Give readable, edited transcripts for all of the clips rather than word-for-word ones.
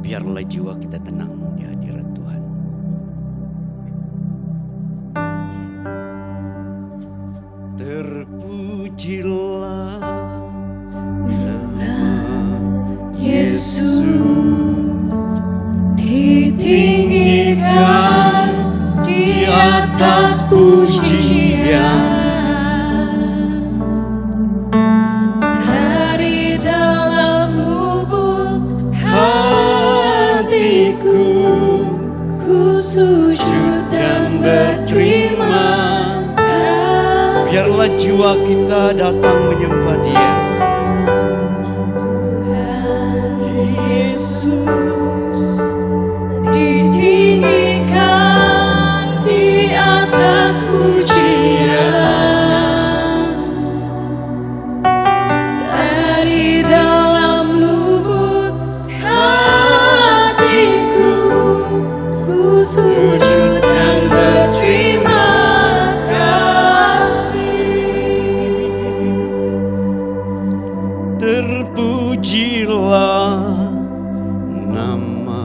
biarlah jiwa kita tenang di hadirat Tuhan. Terpujilah nama Yesus, ditinggikan di atas pujian. Dari dalam lubuk hatiku, ku sujud dan berterima kasih. Biarlah jiwa kita datang menyembah Dia. Yesus ditinggikan di atas pujian. Dari dalam lubuk hatiku, ku sujud dan berterima kasih. Terpujilah nama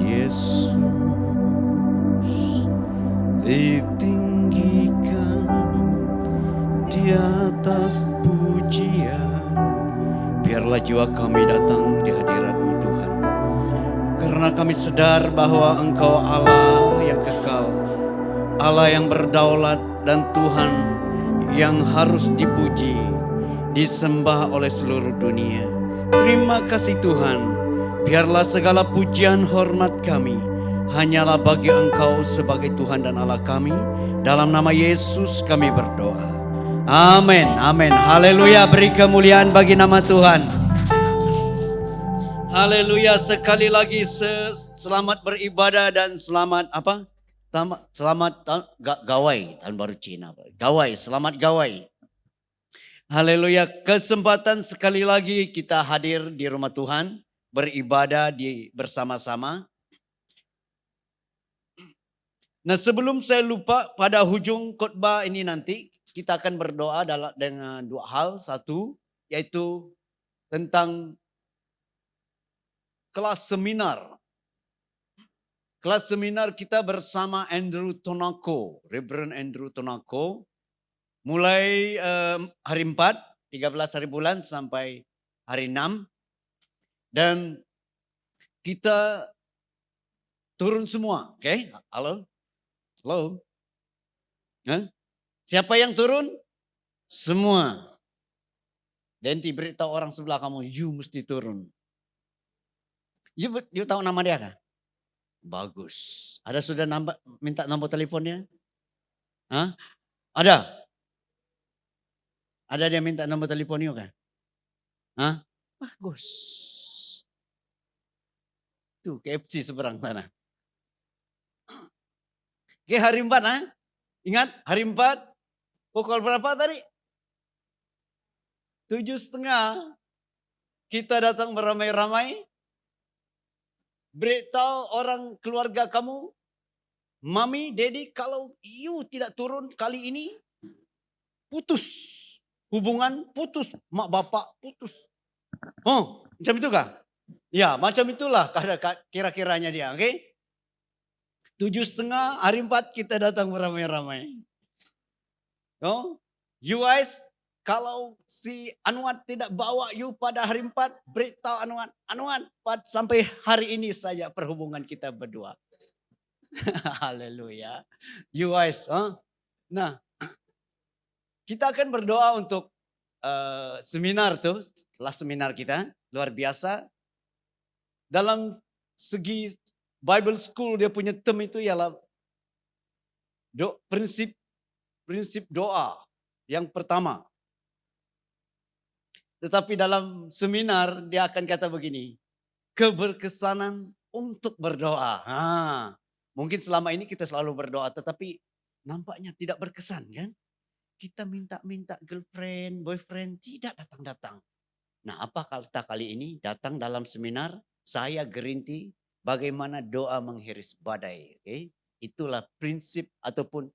Yesus, ditinggikan di atas pujian. Biarlah jiwa kami datang di hadirat-Mu Tuhan, karena kami sadar bahwa Engkau Allah yang kekal, Allah yang berdaulat, dan Tuhan yang harus dipuji, disembah oleh seluruh dunia. Terima kasih Tuhan. Biarlah segala pujian hormat kami hanyalah bagi Engkau sebagai Tuhan dan Allah kami. Dalam nama Yesus kami berdoa. Amin, amin. Haleluya, beri kemuliaan bagi nama Tuhan. Haleluya, sekali lagi selamat beribadah dan selamat apa? Selamat gawai, tahun baru Cina. Gawai, selamat gawai. Haleluya, kesempatan sekali lagi kita hadir di rumah Tuhan, beribadah bersama-sama. Nah, sebelum saya lupa, pada hujung khotbah ini nanti kita akan berdoa dengan dua hal. Satu, yaitu tentang kelas seminar. Kelas seminar kita bersama Andrew Tonako, Reverend Andrew Tonako. Mulai hari 4, 13 hari bulan sampai hari 6. Dan kita turun semua, oke? Halo? Halo? Siapa yang turun? Semua. Dan diberitahu orang sebelah kamu, you mesti turun. You tahu nama dia kan? Bagus. Ada sudah minta nomor teleponnya? Hah? Ada? Ada dia minta nomor teleponnya kan? Hah? Bagus. Tuh KFC seberang sana. Oke, hari 4 Ingat hari 4 pukul berapa tadi? 7:30 kita datang beramai-ramai. Beritahu orang keluarga kamu, mami, daddy, kalau you tidak turun kali ini, putus. Hubungan putus, mak bapak putus. Oh, macam itu kah? Ya, macam itulah kira-kiranya dia, oke? 7:30 hari 4 kita datang beramai-ramai. Oh, you guys, kalau si Anwar tidak bawa you pada hari 4, beritahu Anwar, sampai hari ini saja perhubungan kita berdua. Haleluya. You guys, nah, kita akan berdoa untuk seminar tuh, setelah seminar kita, luar biasa. Dalam segi Bible School dia punya term itu ialah prinsip doa yang pertama. Tetapi dalam seminar dia akan kata begini, keberkesanan untuk berdoa. Mungkin selama ini kita selalu berdoa, tetapi nampaknya tidak berkesan kan? Kita minta-minta girlfriend, boyfriend, tidak datang-datang. Nah, apa kata kali ini datang dalam seminar, saya gerinti bagaimana doa menghiris badai. Okay? Itulah prinsip ataupun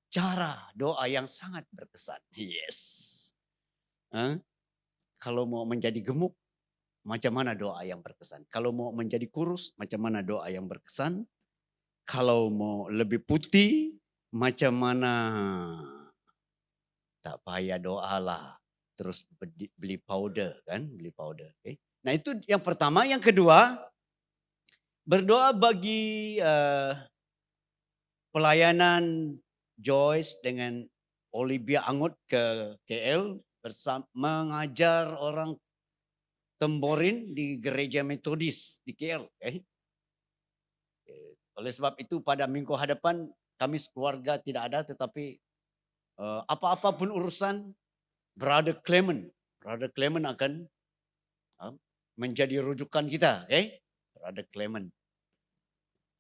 cara doa yang sangat berkesan. Yes. Kalau mau menjadi gemuk, macam mana doa yang berkesan. Kalau mau menjadi kurus, macam mana doa yang berkesan. Kalau mau lebih putih, macam mana, tak payah doa lah. Terus beli powder kan, beli powder. Okay? Nah itu yang pertama. Yang kedua, berdoa bagi pelayanan Joyce dengan Olivia Angut ke KL mengajar orang Temborin di gereja Metodis di KL. Oleh sebab itu pada minggu hadapan kami sekeluarga tidak ada, tetapi apa-apa pun urusan Brother Clement akan menjadi rujukan kita. Brother Clement.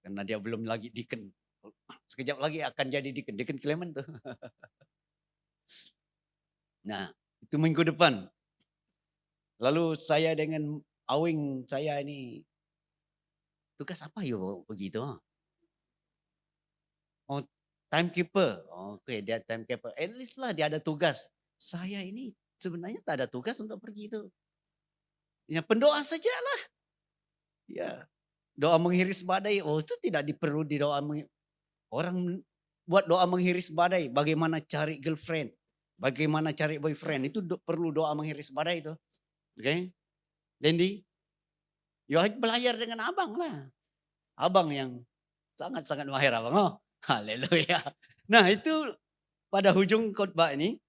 Karena dia belum lagi deacon. Sekejap lagi akan jadi deacon Clement tuh. Nah, itu minggu depan. Lalu saya dengan Awing saya ini tugas apa yo begitu? Oh, timekeeper. Oke, dia timekeeper. At least lah dia ada tugas. Saya ini sebenarnya tak ada tugas untuk pergi itu. Ya pendoa sajalah. Ya, doa menghiris badai. Oh, itu tidak diperlu di doa. Orang buat doa menghiris badai. Bagaimana cari girlfriend, bagaimana cari boyfriend, itu perlu doa menghiris badai itu. Oke, Dendi, ya belajar dengan abang lah. Abang yang sangat-sangat mahir abang. Oh, haleluya. Nah itu pada hujung khotbah ini.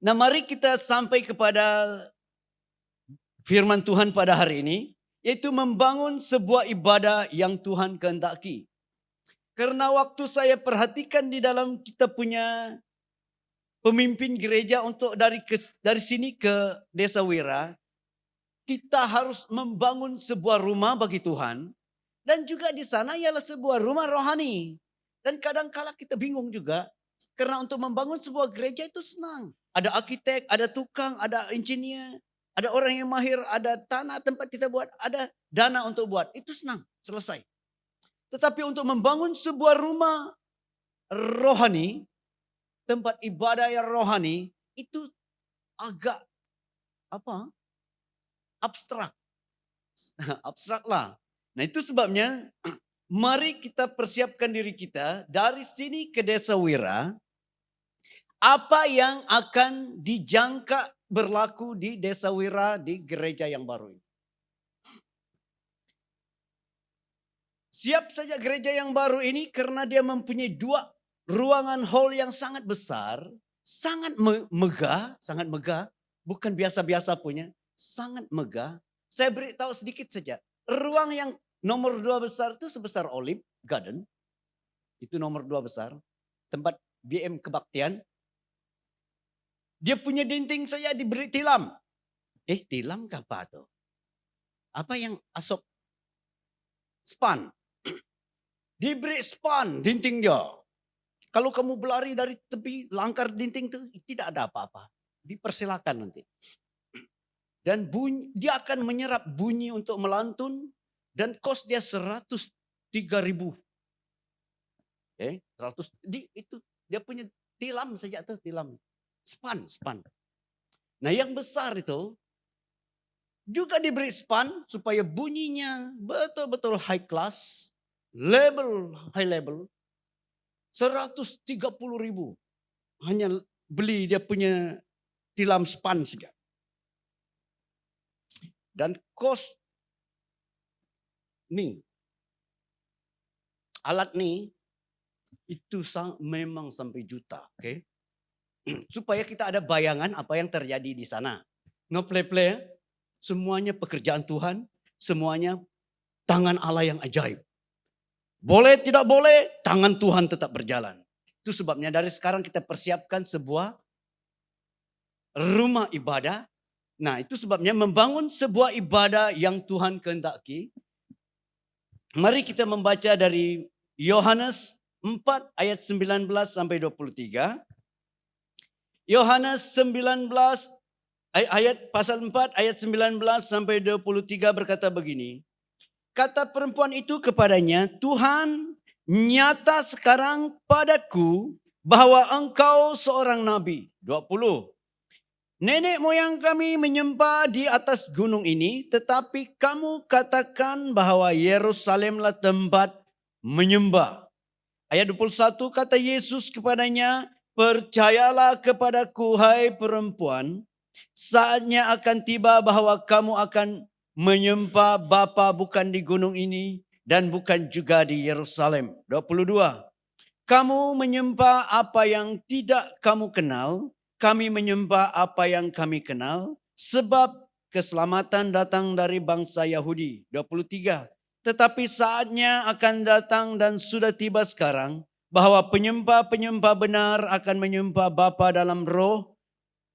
Nah mari kita sampai kepada firman Tuhan pada hari ini. Yaitu membangun sebuah ibadah yang Tuhan kehendaki. Karena waktu saya perhatikan di dalam kita punya pemimpin gereja untuk dari sini ke Desa Wira, kita harus membangun sebuah rumah bagi Tuhan. Dan juga di sana ialah sebuah rumah rohani. Dan kadang-kala kita bingung juga. Karena untuk membangun sebuah gereja itu senang. Ada arsitek, ada tukang, ada engineer. Ada orang yang mahir, ada tanah tempat kita buat. Ada dana untuk buat. Itu senang, selesai. Tetapi untuk membangun sebuah rumah rohani, tempat ibadah yang rohani, itu agak abstrak. Abstrak lah. Nah itu sebabnya mari kita persiapkan diri kita dari sini ke Desa Wira. Apa yang akan dijangka berlaku di Desa Wira di gereja yang baru ini. Siap saja gereja yang baru ini karena dia mempunyai 2 ruangan hall yang sangat besar. Sangat megah, bukan biasa-biasa punya. Sangat megah. Saya beritahu sedikit saja. Ruang yang nomor 2 besar itu sebesar Olive Garden. Itu nomor 2 besar. Tempat BM kebaktian. Dia punya dinding saya diberi tilam. Tilam ke apa tuh? Apa yang asap? Span. Diberi span dinding dia. Kalau kamu berlari dari tepi langkar dinding itu tidak ada apa-apa. Dipersilakan nanti. Dan dia akan menyerap bunyi untuk melantun. Dan kos dia 103.000. Itu dia punya tilam saja tuh, tilam. Span. Nah yang besar itu juga diberi span supaya bunyinya betul-betul high class, high level. 130.000. Hanya beli dia punya tilam span saja. Dan kos nih, alat nih itu memang sampai juta, oke? Supaya kita ada bayangan apa yang terjadi di sana. Nge-play-play, semuanya pekerjaan Tuhan, semuanya tangan Allah yang ajaib. Boleh tidak boleh, tangan Tuhan tetap berjalan. Itu sebabnya dari sekarang kita persiapkan sebuah rumah ibadah. Nah itu sebabnya membangun sebuah ibadah yang Tuhan kehendaki. Mari kita membaca dari Yohanes 4 ayat 19 sampai 23. Yohanes 19 ayat pasal 4 ayat 19 sampai 23 berkata begini. Kata perempuan itu kepadanya, Tuhan, nyata sekarang padaku bahwa engkau seorang nabi. 20. Nenek moyang kami menyembah di atas gunung ini, tetapi kamu katakan bahwa Yerusalemlah tempat menyembah. Ayat 21 kata Yesus kepadanya, percayalah kepadaku hai perempuan, saatnya akan tiba bahwa kamu akan menyembah Bapa bukan di gunung ini dan bukan juga di Yerusalem. 22. Kamu menyembah apa yang tidak kamu kenal, kami menyembah apa yang kami kenal, sebab keselamatan datang dari bangsa Yahudi. 23. Tetapi saatnya akan datang dan sudah tiba sekarang, bahwa penyembah-penyembah benar akan menyembah Bapa dalam roh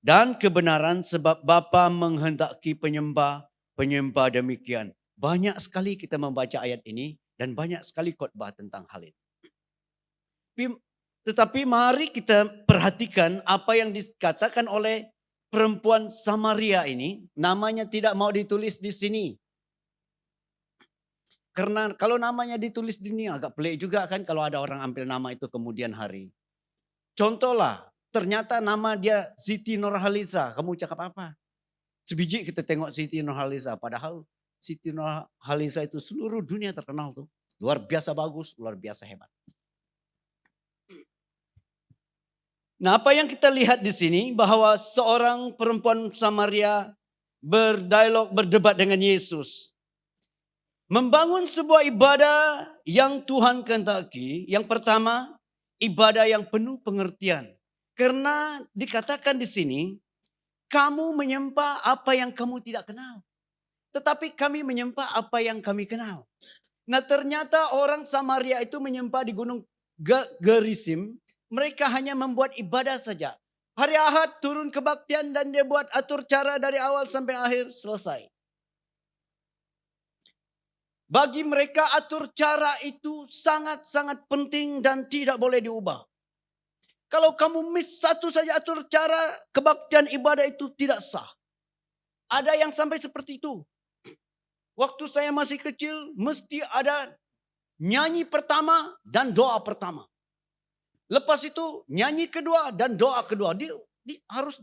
dan kebenaran, sebab Bapa menghendaki penyembah demikian. Banyak sekali kita membaca ayat ini dan banyak sekali khotbah tentang hal ini. Tetapi mari kita perhatikan apa yang dikatakan oleh perempuan Samaria ini. Namanya tidak mau ditulis di sini. Karena kalau namanya ditulis di sini agak pelik juga kan kalau ada orang ambil nama itu kemudian hari. Contohlah, ternyata nama dia Siti Nurhaliza. Kamu cakap apa? Sebiji kita tengok Siti Nurhaliza. Padahal Siti Nurhaliza itu seluruh dunia terkenal tuh. Luar biasa bagus, luar biasa hebat. Nah, apa yang kita lihat di sini bahwa seorang perempuan Samaria berdebat dengan Yesus. Membangun sebuah ibadah yang Tuhan kehendaki. Yang pertama, ibadah yang penuh pengertian. Karena dikatakan di sini, kamu menyembah apa yang kamu tidak kenal. Tetapi kami menyembah apa yang kami kenal. Nah, ternyata orang Samaria itu menyembah di gunung Gerizim. Mereka hanya membuat ibadah saja. Hari Ahad turun kebaktian dan dia buat atur cara dari awal sampai akhir selesai. Bagi mereka atur cara itu sangat-sangat penting dan tidak boleh diubah. Kalau kamu miss satu saja atur cara, kebaktian ibadah itu tidak sah. Ada yang sampai seperti itu. Waktu saya masih kecil mesti ada nyanyi pertama dan doa pertama. Lepas itu nyanyi kedua dan doa kedua. Harus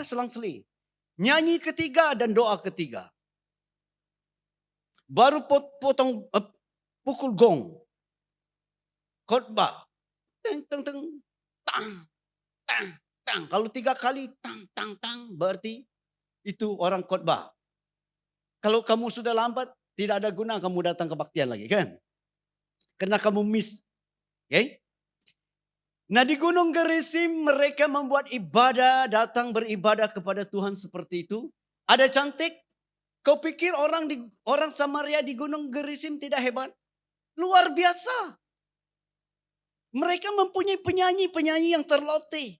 selang-seling. Nyanyi ketiga dan doa ketiga. Baru pukul gong. Khotbah. Teng teng teng tang tang tang. Kalau 3 kali tang tang tang berarti itu orang khotbah. Kalau kamu sudah lambat tidak ada guna kamu datang kebaktian lagi kan? Karena kamu miss. Okay? Nah, di Gunung Gerizim mereka membuat ibadah, datang beribadah kepada Tuhan seperti itu. Ada cantik. Kau pikir orang Samaria di Gunung Gerizim tidak hebat? Luar biasa. Mereka mempunyai penyanyi-penyanyi yang terlatih.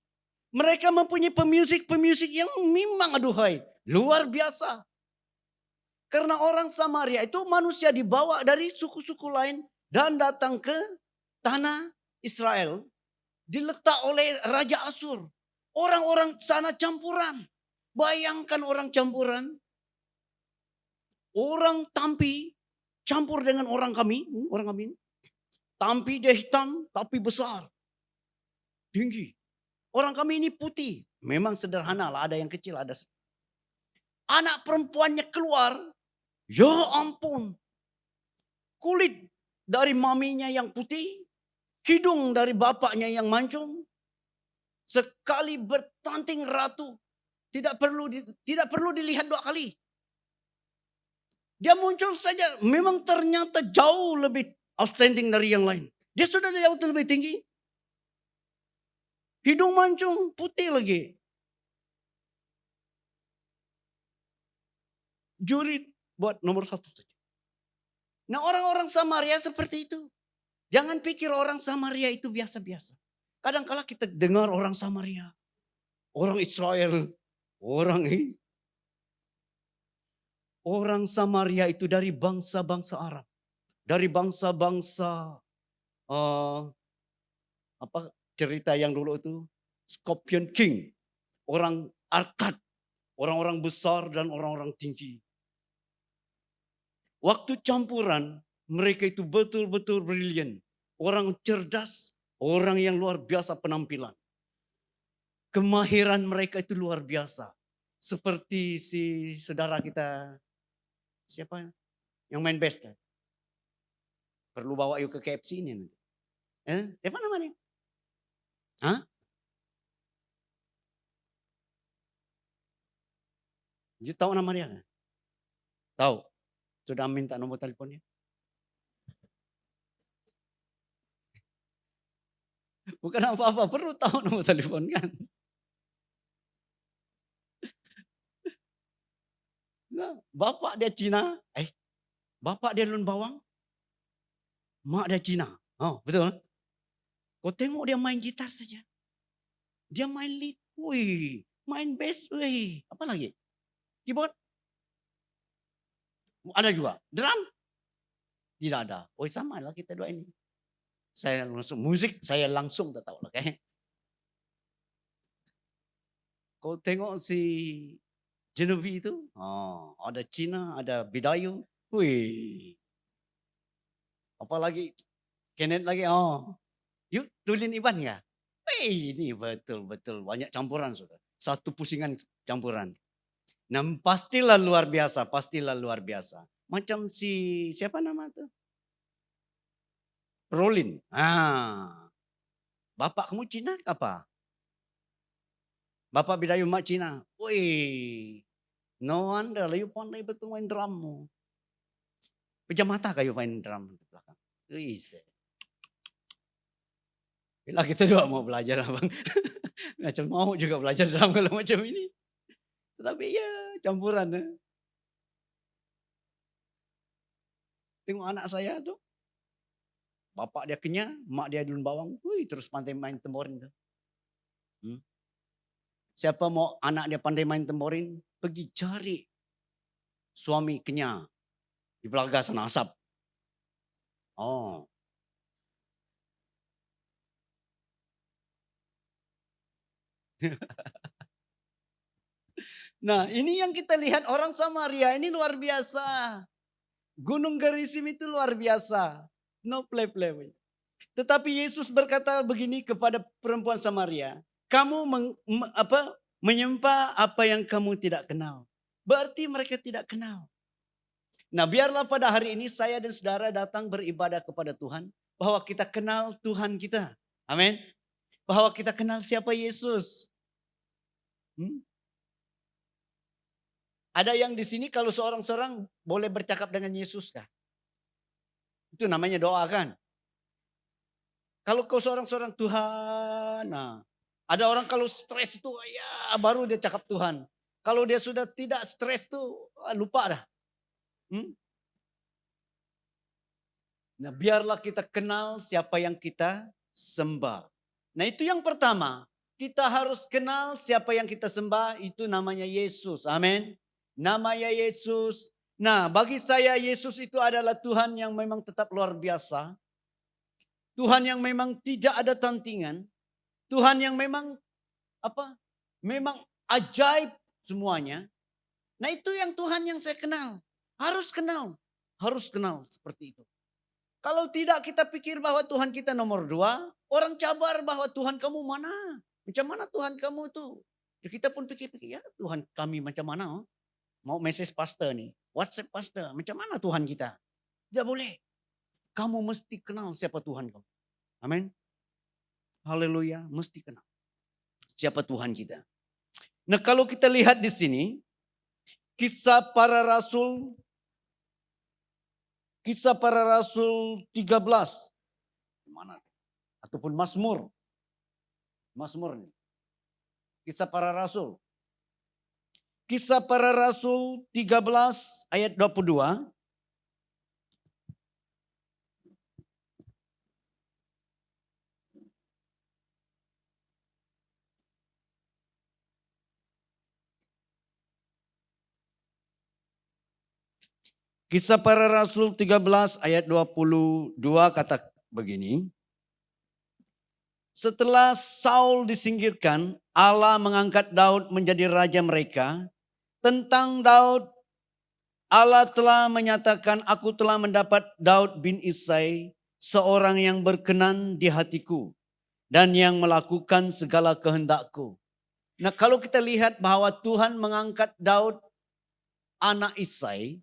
Mereka mempunyai pemusik yang memang aduhai. Luar biasa. Karena orang Samaria itu manusia dibawa dari suku-suku lain dan datang ke tanah Israel. Diletak oleh Raja Asyur. Orang-orang sana campuran. Bayangkan orang campuran. Orang Tampi campur dengan orang kami. Tampi dia hitam tapi besar. Tinggi. Orang kami ini putih. Memang sederhana lah. Ada yang kecil ada. Anak perempuannya keluar. Ya ampun. Kulit dari maminya yang putih. Hidung dari bapaknya yang mancung. Sekali bertanding ratu. Tidak perlu dilihat 2 kali. Dia muncul saja. Memang ternyata jauh lebih outstanding dari yang lain. Dia sudah jauh lebih tinggi. Hidung mancung putih lagi. Juri buat nomor 1 saja. Nah, orang-orang Samaria seperti itu. Jangan pikir orang Samaria itu biasa-biasa. Kadang-kala kita dengar orang Samaria, orang Israel, orang Samaria itu dari bangsa-bangsa Arab, dari bangsa-bangsa cerita yang dulu itu Scorpion King, orang Arkad, orang-orang besar dan orang-orang tinggi. Waktu campuran mereka itu betul-betul brilian. Orang cerdas, orang yang luar biasa penampilan. Kemahiran mereka itu luar biasa. Seperti si saudara kita, siapa yang main bass kan? Perlu bawa yuk ke KFC ini nanti. Siapa namanya? Hah? You tahu nama dia? Tahu. Sudah minta nomor teleponnya? Bukan apa-apa, perlu tahu nomor telepon kan. Nah, bapak dia Cina, bapak dia lun bawang, mak dia Cina. Oh, betul. Kau tengok dia main gitar saja. Dia main lead, wih, main bass, wih, apa lagi? Keyboard? Ada juga. Drum? Tidak ada. Oh, sama lah kita dua ini. Saya langsung musik, saya langsung tak tahu lah kayak. Kau tengok si Genevieve itu, ada Cina, ada Bidayu, wih. Apalagi Kenneth lagi, yuk Tulin Iban ya. Wih, ini betul-betul banyak campuran sudah. Satu pusingan campuran. Nah, pastilah luar biasa, pastilah luar biasa. Macam si siapa nama tuh? Rolin. Bapak kamu Cina apa? Bapak Bidayu mak Cina. Wih, no wonder lah, you pandai betul main drummu. Pejam mata kayu main drum di belakang. Wih, bila kita juga mau belajar abang. Macam mau juga belajar drum kalau macam ini. Tetapi ya campuran. Tengok anak saya tuh. Bapak dia kenyang, mak dia dulun bawang. Wih, terus pandai main temborin tuh. Siapa mau anak dia pandai main temborin, pergi cari suami kenyang di Belaga sana Asap. Nah, ini yang kita lihat orang Samaria ini luar biasa. Gunung Gerisim itu luar biasa. No play. Tetapi Yesus berkata begini kepada perempuan Samaria, kamu menyembah apa yang kamu tidak kenal. Berarti mereka tidak kenal. Nah, biarlah pada hari ini saya dan saudara datang beribadah kepada Tuhan, bahwa kita kenal Tuhan kita. Amin. Bahwa kita kenal siapa Yesus. Ada yang di sini kalau seorang-seorang boleh bercakap dengan Yesus kah? Itu namanya doa kan? Kalau kau seorang-seorang Tuhan, ada orang kalau stres itu ya baru dia cakap Tuhan. Kalau dia sudah tidak stres tuh lupa dah. Nah, biarlah kita kenal siapa yang kita sembah. Nah, itu yang pertama. Kita harus kenal siapa yang kita sembah, itu namanya Yesus. Amin. Namanya Yesus. Nah, bagi saya Yesus itu adalah Tuhan yang memang tetap luar biasa. Tuhan yang memang tidak ada tandingan. Tuhan yang memang memang ajaib semuanya. Nah, itu yang Tuhan yang saya kenal. Harus kenal seperti itu. Kalau tidak kita pikir bahwa Tuhan kita nomor 2, orang cabar bahwa Tuhan kamu mana? Macam mana Tuhan kamu tuh? Ya, kita pun pikir-pikir, ya Tuhan kami macam mana? Mau message pastor nih, WhatsApp pastor, macam mana Tuhan kita? Tidak boleh. Kamu mesti kenal siapa Tuhan kamu. Amin. Haleluya, mesti kenal siapa Tuhan kita. Nah, kalau kita lihat di sini, Kisah Para Rasul 13. Mana? Ataupun Mazmur nih. Kisah Para Rasul. Kisah Para Rasul 13 ayat 22. Kisah Para Rasul 13 ayat 22 kata begini. Setelah Saul disingkirkan, Allah mengangkat Daud menjadi raja mereka. Tentang Daud, Allah telah menyatakan, aku telah mendapat Daud bin Isai, seorang yang berkenan di hatiku dan yang melakukan segala kehendakku. Nah, kalau kita lihat bahwa Tuhan mengangkat Daud anak Isai,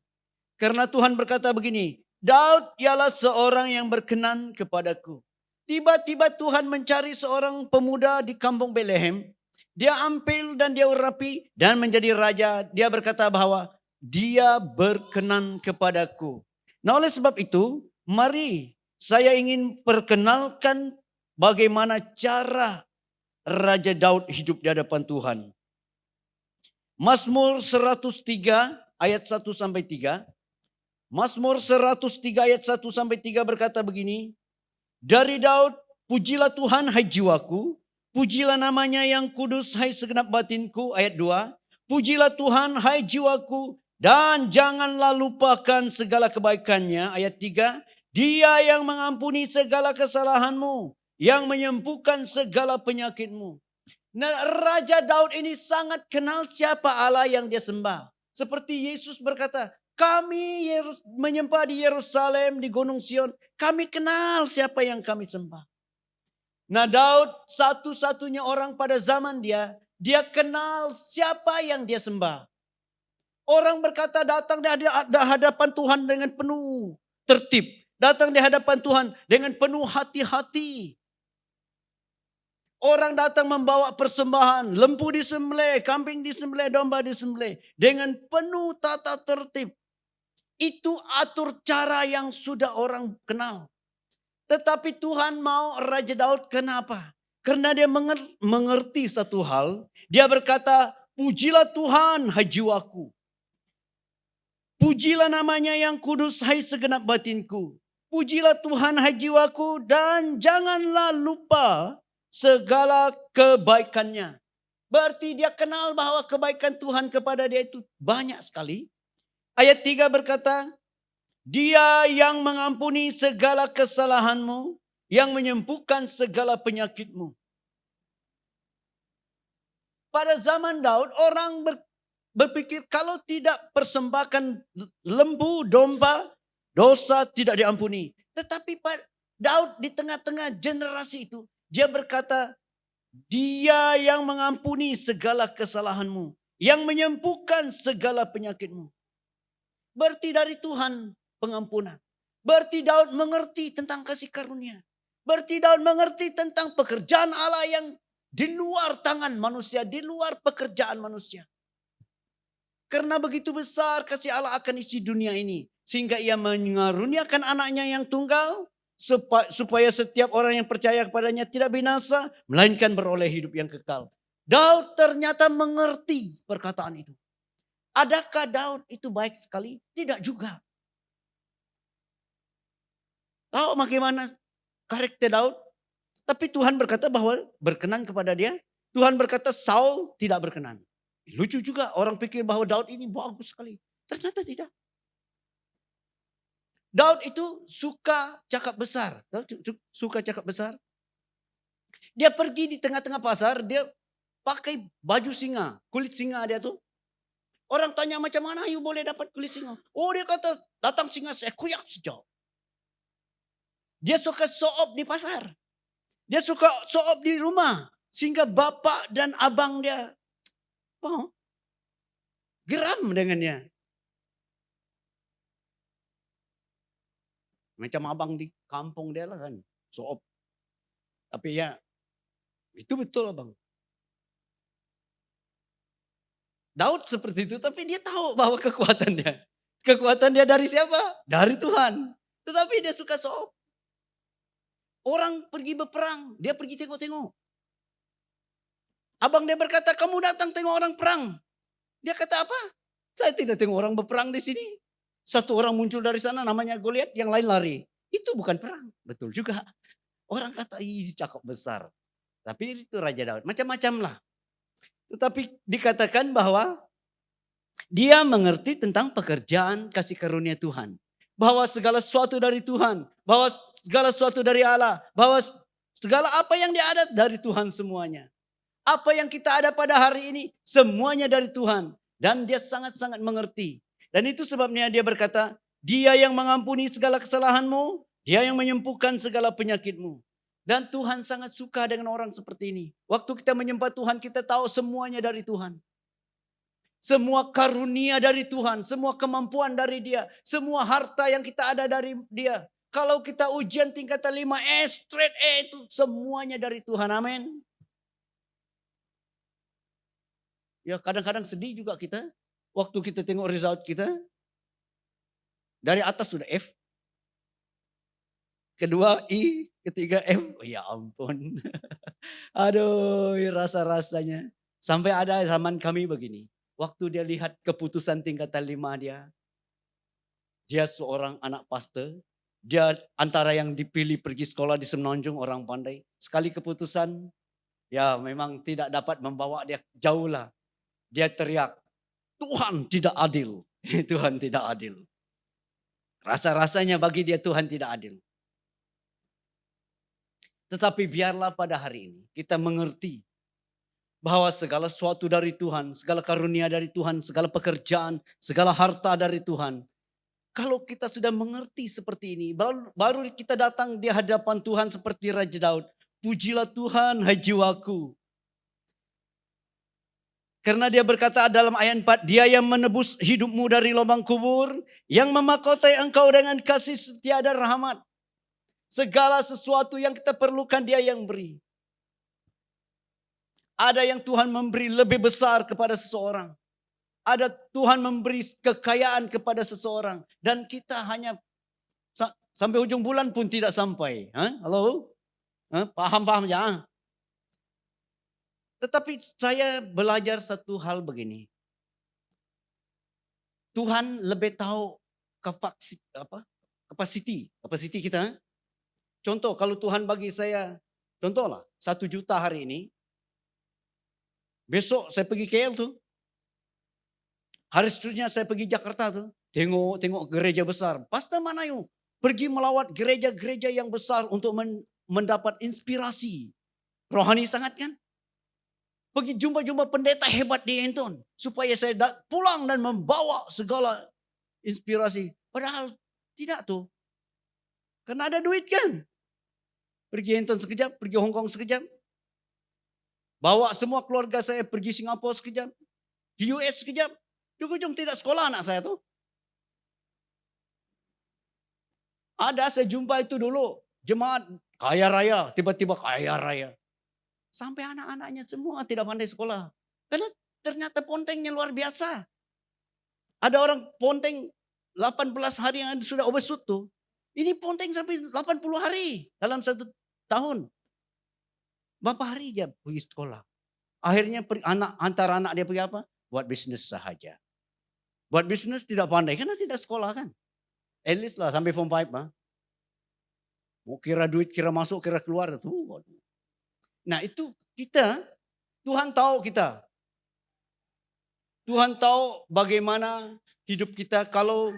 karena Tuhan berkata begini, Daud ialah seorang yang berkenan kepadaku. Tiba-tiba Tuhan mencari seorang pemuda di kampung Bethlehem. Dia ambil dan dia urapi dan menjadi raja. Dia berkata bahwa dia berkenan kepadaku. Nah, oleh sebab itu, mari saya ingin perkenalkan bagaimana cara Raja Daud hidup di hadapan Tuhan. Mazmur 103 ayat 1 sampai 3. Mazmur 103 ayat 1 sampai 3 berkata begini. Dari Daud, pujilah Tuhan hai jiwaku, pujilah namanya yang kudus hai segenap batinku. Ayat 2. Pujilah Tuhan hai jiwaku dan janganlah lupakan segala kebaikannya. Ayat 3. Dia yang mengampuni segala kesalahanmu, yang menyembuhkan segala penyakitmu. Nah, Raja Daud ini sangat kenal siapa Allah yang dia sembah. Seperti Yesus berkata, kami menyembah di Yerusalem, di Gunung Sion. Kami kenal siapa yang kami sembah. Nah, Daud satu-satunya orang pada zaman dia kenal siapa yang dia sembah. Orang berkata datang di hadapan Tuhan dengan penuh tertib. Datang di hadapan Tuhan dengan penuh hati-hati. Orang datang membawa persembahan, lembu disembelih, kambing disembelih, domba disembelih dengan penuh tata tertib. Itu atur cara yang sudah orang kenal. Tetapi Tuhan mau Raja Daud kenapa? Karena dia mengerti satu hal. Dia berkata, pujilah Tuhan hai jiwaku. Pujilah namanya yang kudus hai segenap batinku. Pujilah Tuhan hai jiwaku dan janganlah lupa segala kebaikannya. Berarti dia kenal bahwa kebaikan Tuhan kepada dia itu banyak sekali. Ayat 3 berkata, dia yang mengampuni segala kesalahanmu, yang menyembuhkan segala penyakitmu. Pada zaman Daud orang berpikir kalau tidak persembahkan lembu, domba, dosa tidak diampuni. Tetapi Daud di tengah-tengah generasi itu, dia berkata, dia yang mengampuni segala kesalahanmu, yang menyembuhkan segala penyakitmu. Berarti dari Tuhan pengampunan. Berarti Daud mengerti tentang kasih karunia. Berarti Daud mengerti tentang pekerjaan Allah yang di luar tangan manusia, di luar pekerjaan manusia. Karena begitu besar kasih Allah akan isi dunia ini. Sehingga ia mengaruniakan anaknya yang tunggal. Supaya setiap orang yang percaya kepadanya tidak binasa, melainkan beroleh hidup yang kekal. Daud ternyata mengerti perkataan itu. Adakah Daud itu baik sekali? Tidak juga. Tahu bagaimana karakter Daud? Tapi Tuhan berkata bahwa berkenan kepada dia. Tuhan berkata Saul tidak berkenan. Lucu juga orang pikir bahwa Daud ini bagus sekali. Ternyata tidak. Daud itu suka cakap besar. Suka cakap besar. Dia pergi di tengah-tengah pasar. Dia pakai baju singa. Kulit singa dia tuh. Orang tanya macam mana you boleh dapat kulit singa. Oh dia kata datang singa saya kuyak sejauh. Dia suka show-off di pasar. Dia suka show-off di rumah. Sehingga bapak dan abang dia geram dengannya. Macam abang di kampung dia lah kan. Show-off. Tapi ya itu betul abang. Daud seperti itu, tapi dia tahu bahwa kekuatannya. Kekuatan dia dari siapa? Dari Tuhan. Tetapi dia suka show. Orang pergi berperang, dia pergi tengok-tengok. Abang dia berkata, kamu datang tengok orang perang. Dia kata apa? Saya tidak tengok orang berperang di sini. Satu orang muncul dari sana namanya Goliat, yang lain lari. Itu bukan perang. Betul juga. Orang kata, ih cakap besar. Tapi itu Raja Daud. Macam-macam lah. Tetapi dikatakan bahwa dia mengerti tentang pekerjaan kasih karunia Tuhan. Bahwa segala sesuatu dari Tuhan. Bahwa segala sesuatu dari Allah. Bahwa segala apa yang dia ada dari Tuhan semuanya. Apa yang kita ada pada hari ini semuanya dari Tuhan. Dan dia sangat-sangat mengerti. Dan itu sebabnya dia berkata, dia yang mengampuni segala kesalahanmu. Dia yang menyembuhkan segala penyakitmu. Dan Tuhan sangat suka dengan orang seperti ini. Waktu kita menyembah Tuhan, kita tahu semuanya dari Tuhan. Semua karunia dari Tuhan, semua kemampuan dari Dia, semua harta yang kita ada dari Dia. Kalau kita ujian tingkatan 5 straight itu semuanya dari Tuhan. Amin. Ya kadang-kadang sedih juga kita. Waktu kita tengok result kita. Dari atas sudah F. Kedua I, ketiga F. Oh, ya ampun. Aduh, rasa-rasanya. Sampai ada zaman kami begini. Waktu dia lihat keputusan tingkatan 5 dia. Dia seorang anak pastor. Dia antara yang dipilih pergi sekolah di Semenanjung, orang pandai. Sekali keputusan, ya memang tidak dapat membawa dia jauh lah. Dia teriak, Tuhan tidak adil. Tuhan tidak adil. Rasa-rasanya bagi dia Tuhan tidak adil. Tetapi biarlah pada hari ini kita mengerti bahwa segala sesuatu dari Tuhan, segala karunia dari Tuhan, segala pekerjaan, segala harta dari Tuhan. Kalau kita sudah mengerti seperti ini, baru kita datang di hadapan Tuhan seperti Raja Daud. Pujilah Tuhan, hai jiwaku. Karena dia berkata dalam ayat 4, dia yang menebus hidupmu dari lubang kubur, yang memahkotai engkau dengan kasih setia dan rahmat. Segala sesuatu yang kita perlukan dia yang beri. Ada yang Tuhan memberi lebih besar kepada seseorang. Ada Tuhan memberi kekayaan kepada seseorang. Dan kita hanya sampai ujung bulan pun tidak sampai. Halo? Paham-paham ya? Tetapi saya belajar satu hal begini. Tuhan lebih tahu kapasiti kita. Contoh kalau Tuhan bagi saya, contohlah 1 juta hari ini. Besok saya pergi KL tuh. Hari seterusnya saya pergi Jakarta tuh. Tengok gereja besar. Pastor mana yuk? Pergi melawat gereja-gereja yang besar untuk mendapat inspirasi. Rohani sangat kan? Pergi jumpa-jumpa pendeta hebat di Enton. Supaya saya pulang dan membawa segala inspirasi. Padahal tidak tuh. Karena ada duit kan. Pergi Enton sekejap, pergi Hong Kong sekejap. Bawa semua keluarga saya pergi Singapura sekejap. Di US sekejap. Di ujung tidak sekolah anak saya tuh. Ada saya jumpa itu dulu. Jemaat kaya raya. Tiba-tiba kaya raya. Sampai anak-anaknya semua tidak pandai sekolah. Karena ternyata pontengnya luar biasa. Ada orang ponteng 18 hari yang sudah overshoot tuh. Ini ponteng sampai 80 hari dalam 1 tahun. Berapa hari dia pergi sekolah. Akhirnya antara anak dia pergi apa? Buat bisnis sahaja. Buat bisnis tidak pandai karena tidak sekolah kan. At least lah sampai form 5 lah. Mau kira duit, kira masuk, kira keluar. Tuh. Nah itu kita, Tuhan tahu kita. Tuhan tahu bagaimana hidup kita kalau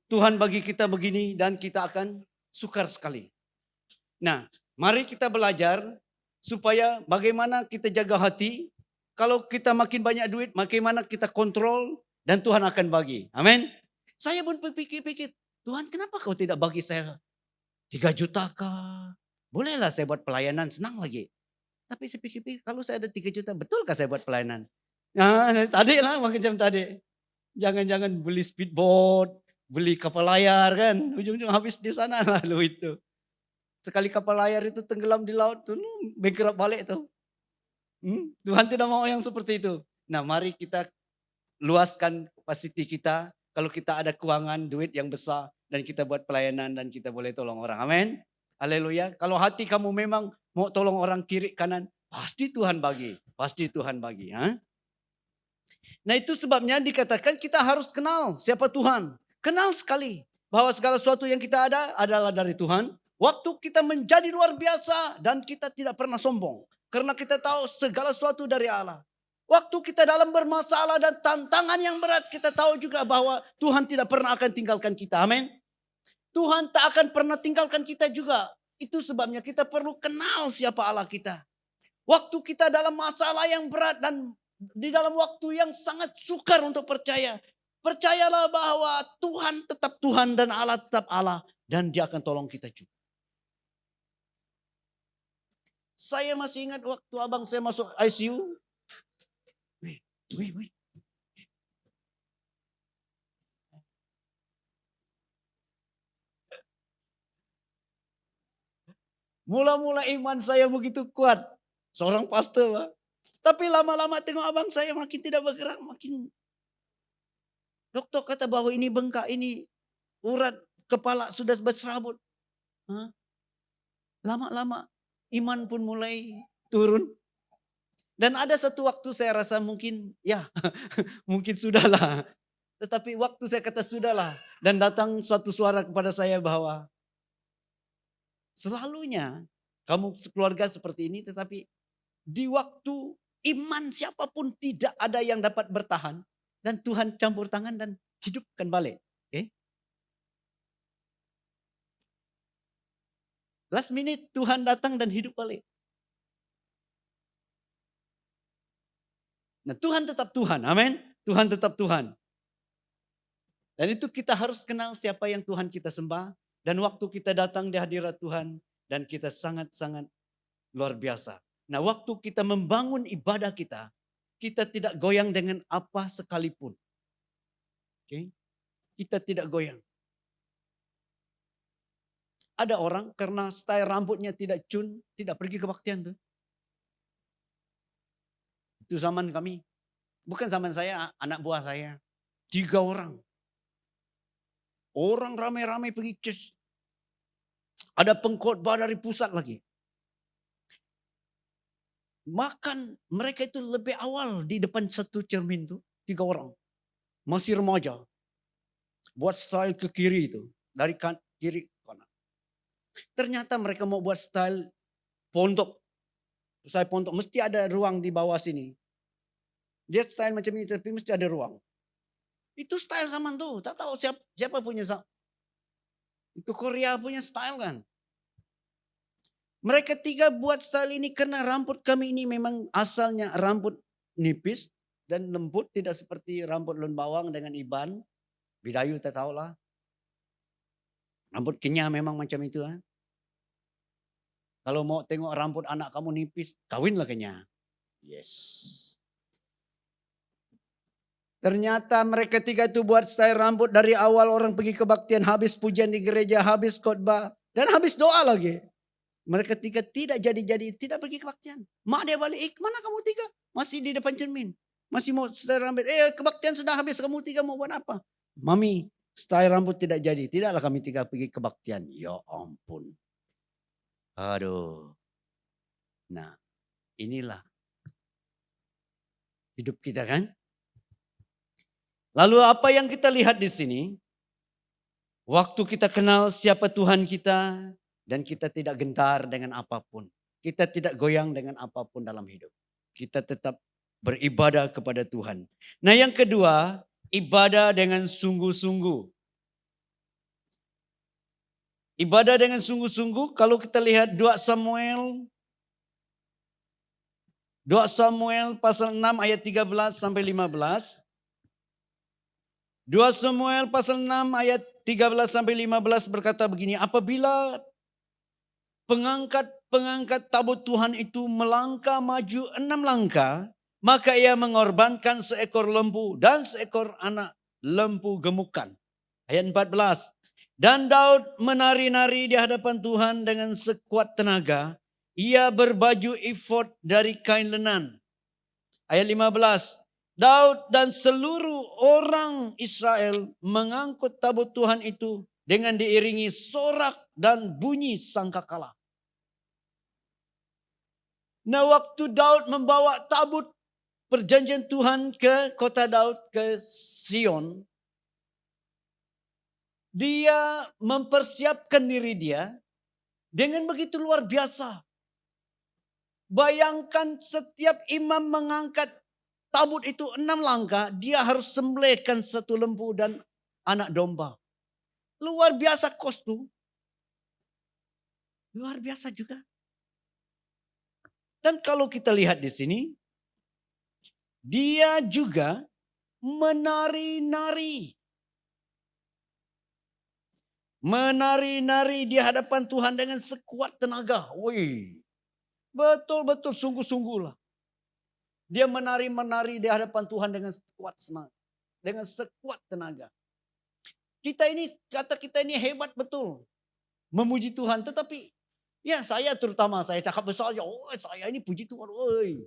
Tuhan bagi kita begini dan kita akan sukar sekali. Nah, mari kita belajar supaya bagaimana kita jaga hati. Kalau kita makin banyak duit, bagaimana kita kontrol dan Tuhan akan bagi. Amin. Saya pun pikir-pikir, Tuhan kenapa kau tidak bagi saya 3 juta kah? Bolehlah saya buat pelayanan, senang lagi. Tapi saya pikir-pikir, kalau saya ada 3 juta, betulkah saya buat pelayanan? Nah, tadi lah macam tadi. Jangan-jangan beli speedboat, beli kapal layar kan. Ujung-ujung habis di sana lalu itu. Sekali kapal layar itu tenggelam di laut tuh, bankrupt balik tuh. Tuhan tidak mau yang seperti itu. Nah mari kita luaskan kapasiti kita. Kalau kita ada keuangan, duit yang besar. Dan kita buat pelayanan dan kita boleh tolong orang. Amin. Haleluya. Kalau hati kamu memang mau tolong orang kiri kanan, pasti Tuhan bagi. Pasti Tuhan bagi. Nah itu sebabnya dikatakan kita harus kenal siapa Tuhan. Kenal sekali bahwa segala sesuatu yang kita ada adalah dari Tuhan. Waktu kita menjadi luar biasa dan kita tidak pernah sombong. Karena kita tahu segala sesuatu dari Allah. Waktu kita dalam bermasalah dan tantangan yang berat, kita tahu juga bahwa Tuhan tidak pernah akan tinggalkan kita. Amin. Tuhan tak akan pernah tinggalkan kita juga. Itu sebabnya kita perlu kenal siapa Allah kita. Waktu kita dalam masalah yang berat dan di dalam waktu yang sangat sukar untuk percaya. Percayalah bahwa Tuhan tetap Tuhan dan Allah tetap Allah. Dan dia akan tolong kita juga. Saya masih ingat waktu abang saya masuk ICU. Wih, wih, wih. Mula-mula iman saya begitu kuat. Seorang pastor, Pak. Tapi lama-lama tengok abang saya makin tidak bergerak, makin. Dokter kata bahwa ini bengkak, ini urat kepala sudah berserabut. Hah? Lama-lama iman pun mulai turun. Dan ada satu waktu saya rasa mungkin, ya mungkin sudahlah. Tetapi waktu saya kata sudahlah. Dan datang suatu suara kepada saya bahwa selalunya kamu keluarga seperti ini, tetapi di waktu iman siapapun tidak ada yang dapat bertahan. Dan Tuhan campur tangan dan hidupkan balik. Okay? Last minute Tuhan datang dan hidup balik. Nah Tuhan tetap Tuhan, amin. Tuhan tetap Tuhan. Dan itu kita harus kenal siapa yang Tuhan kita sembah. Dan waktu kita datang di hadirat Tuhan. Dan kita sangat-sangat luar biasa. Nah waktu kita membangun ibadah kita tidak goyang dengan apa sekalipun. Okay? Kita tidak goyang. Ada orang karena style rambutnya tidak cun, tidak pergi kebaktian tuh. Itu zaman kami. Bukan zaman saya, anak buah saya. 3 orang. Orang ramai-ramai pergi church. Ada pengkhotbah dari pusat lagi. Makan mereka itu lebih awal di depan satu cermin tuh. 3 orang. Masih remaja. Buat style ke kiri itu. Dari kiri ke kanan. Ternyata mereka mau buat style pondok. Style pondok. Mesti ada ruang di bawah sini. Dia style macam ini tapi mesti ada ruang. Itu style zaman tuh. Tak tahu siapa punya. Itu Korea punya style kan. Mereka 3 buat style ini karena rambut kami ini memang asalnya rambut nipis dan lembut. Tidak seperti rambut lon bawang dengan iban. Bidayu tak tahulah. Rambut kenyah memang macam itu. Kalau mau tengok rambut anak kamu nipis, kawinlah kenyah. Yes. Ternyata mereka 3 itu buat style rambut dari awal orang pergi kebaktian, habis pujian di gereja, habis khotbah, dan habis doa lagi. Mereka 3 tidak jadi-jadi, tidak pergi kebaktian. Mak dia balik, mana kamu 3? Masih di depan cermin. Masih mau style rambut, kebaktian sudah habis, kamu 3 mau buat apa? Mami, style rambut tidak jadi, tidaklah kami 3 pergi kebaktian. Ya ampun. Aduh. Nah, inilah hidup kita kan? Lalu apa yang kita lihat di sini? Waktu kita kenal siapa Tuhan kita dan kita tidak gentar dengan apapun. Kita tidak goyang dengan apapun dalam hidup. Kita tetap beribadah kepada Tuhan. Nah, yang kedua, ibadah dengan sungguh-sungguh. Ibadah dengan sungguh-sungguh, kalau kita lihat 2 Samuel pasal 6 ayat 13 sampai 15. 2 Samuel pasal 6 ayat 13 sampai 15 berkata begini, apabila pengangkat tabut Tuhan itu melangkah maju 6 langkah, maka ia mengorbankan seekor lembu dan seekor anak lembu gemukan. Ayat 14. Dan Daud menari-nari di hadapan Tuhan dengan sekuat tenaga. Ia berbaju efod dari kain lenan. Ayat 15. Daud dan seluruh orang Israel mengangkut tabut Tuhan itu dengan diiringi sorak dan bunyi sangkakala. Nah, waktu Daud membawa tabut perjanjian Tuhan ke kota Daud, ke Sion, dia mempersiapkan diri dia dengan begitu luar biasa. Bayangkan setiap imam mengangkat tabut itu 6 langkah, dia harus sembelihkan 1 lembu dan anak domba. Luar biasa kostum. Luar biasa juga. Dan kalau kita lihat di sini, dia juga menari-nari. Menari-nari di hadapan Tuhan dengan sekuat tenaga. Wih. Betul-betul sungguh-sungguhlah. Dia menari-menari di hadapan Tuhan dengan sekuat semangat. Dengan sekuat tenaga. Kita ini, kata kita ini hebat betul. Memuji Tuhan. Tetapi ya saya terutama, saya cakap besar aja. Oh saya ini puji Tuhan. Oi.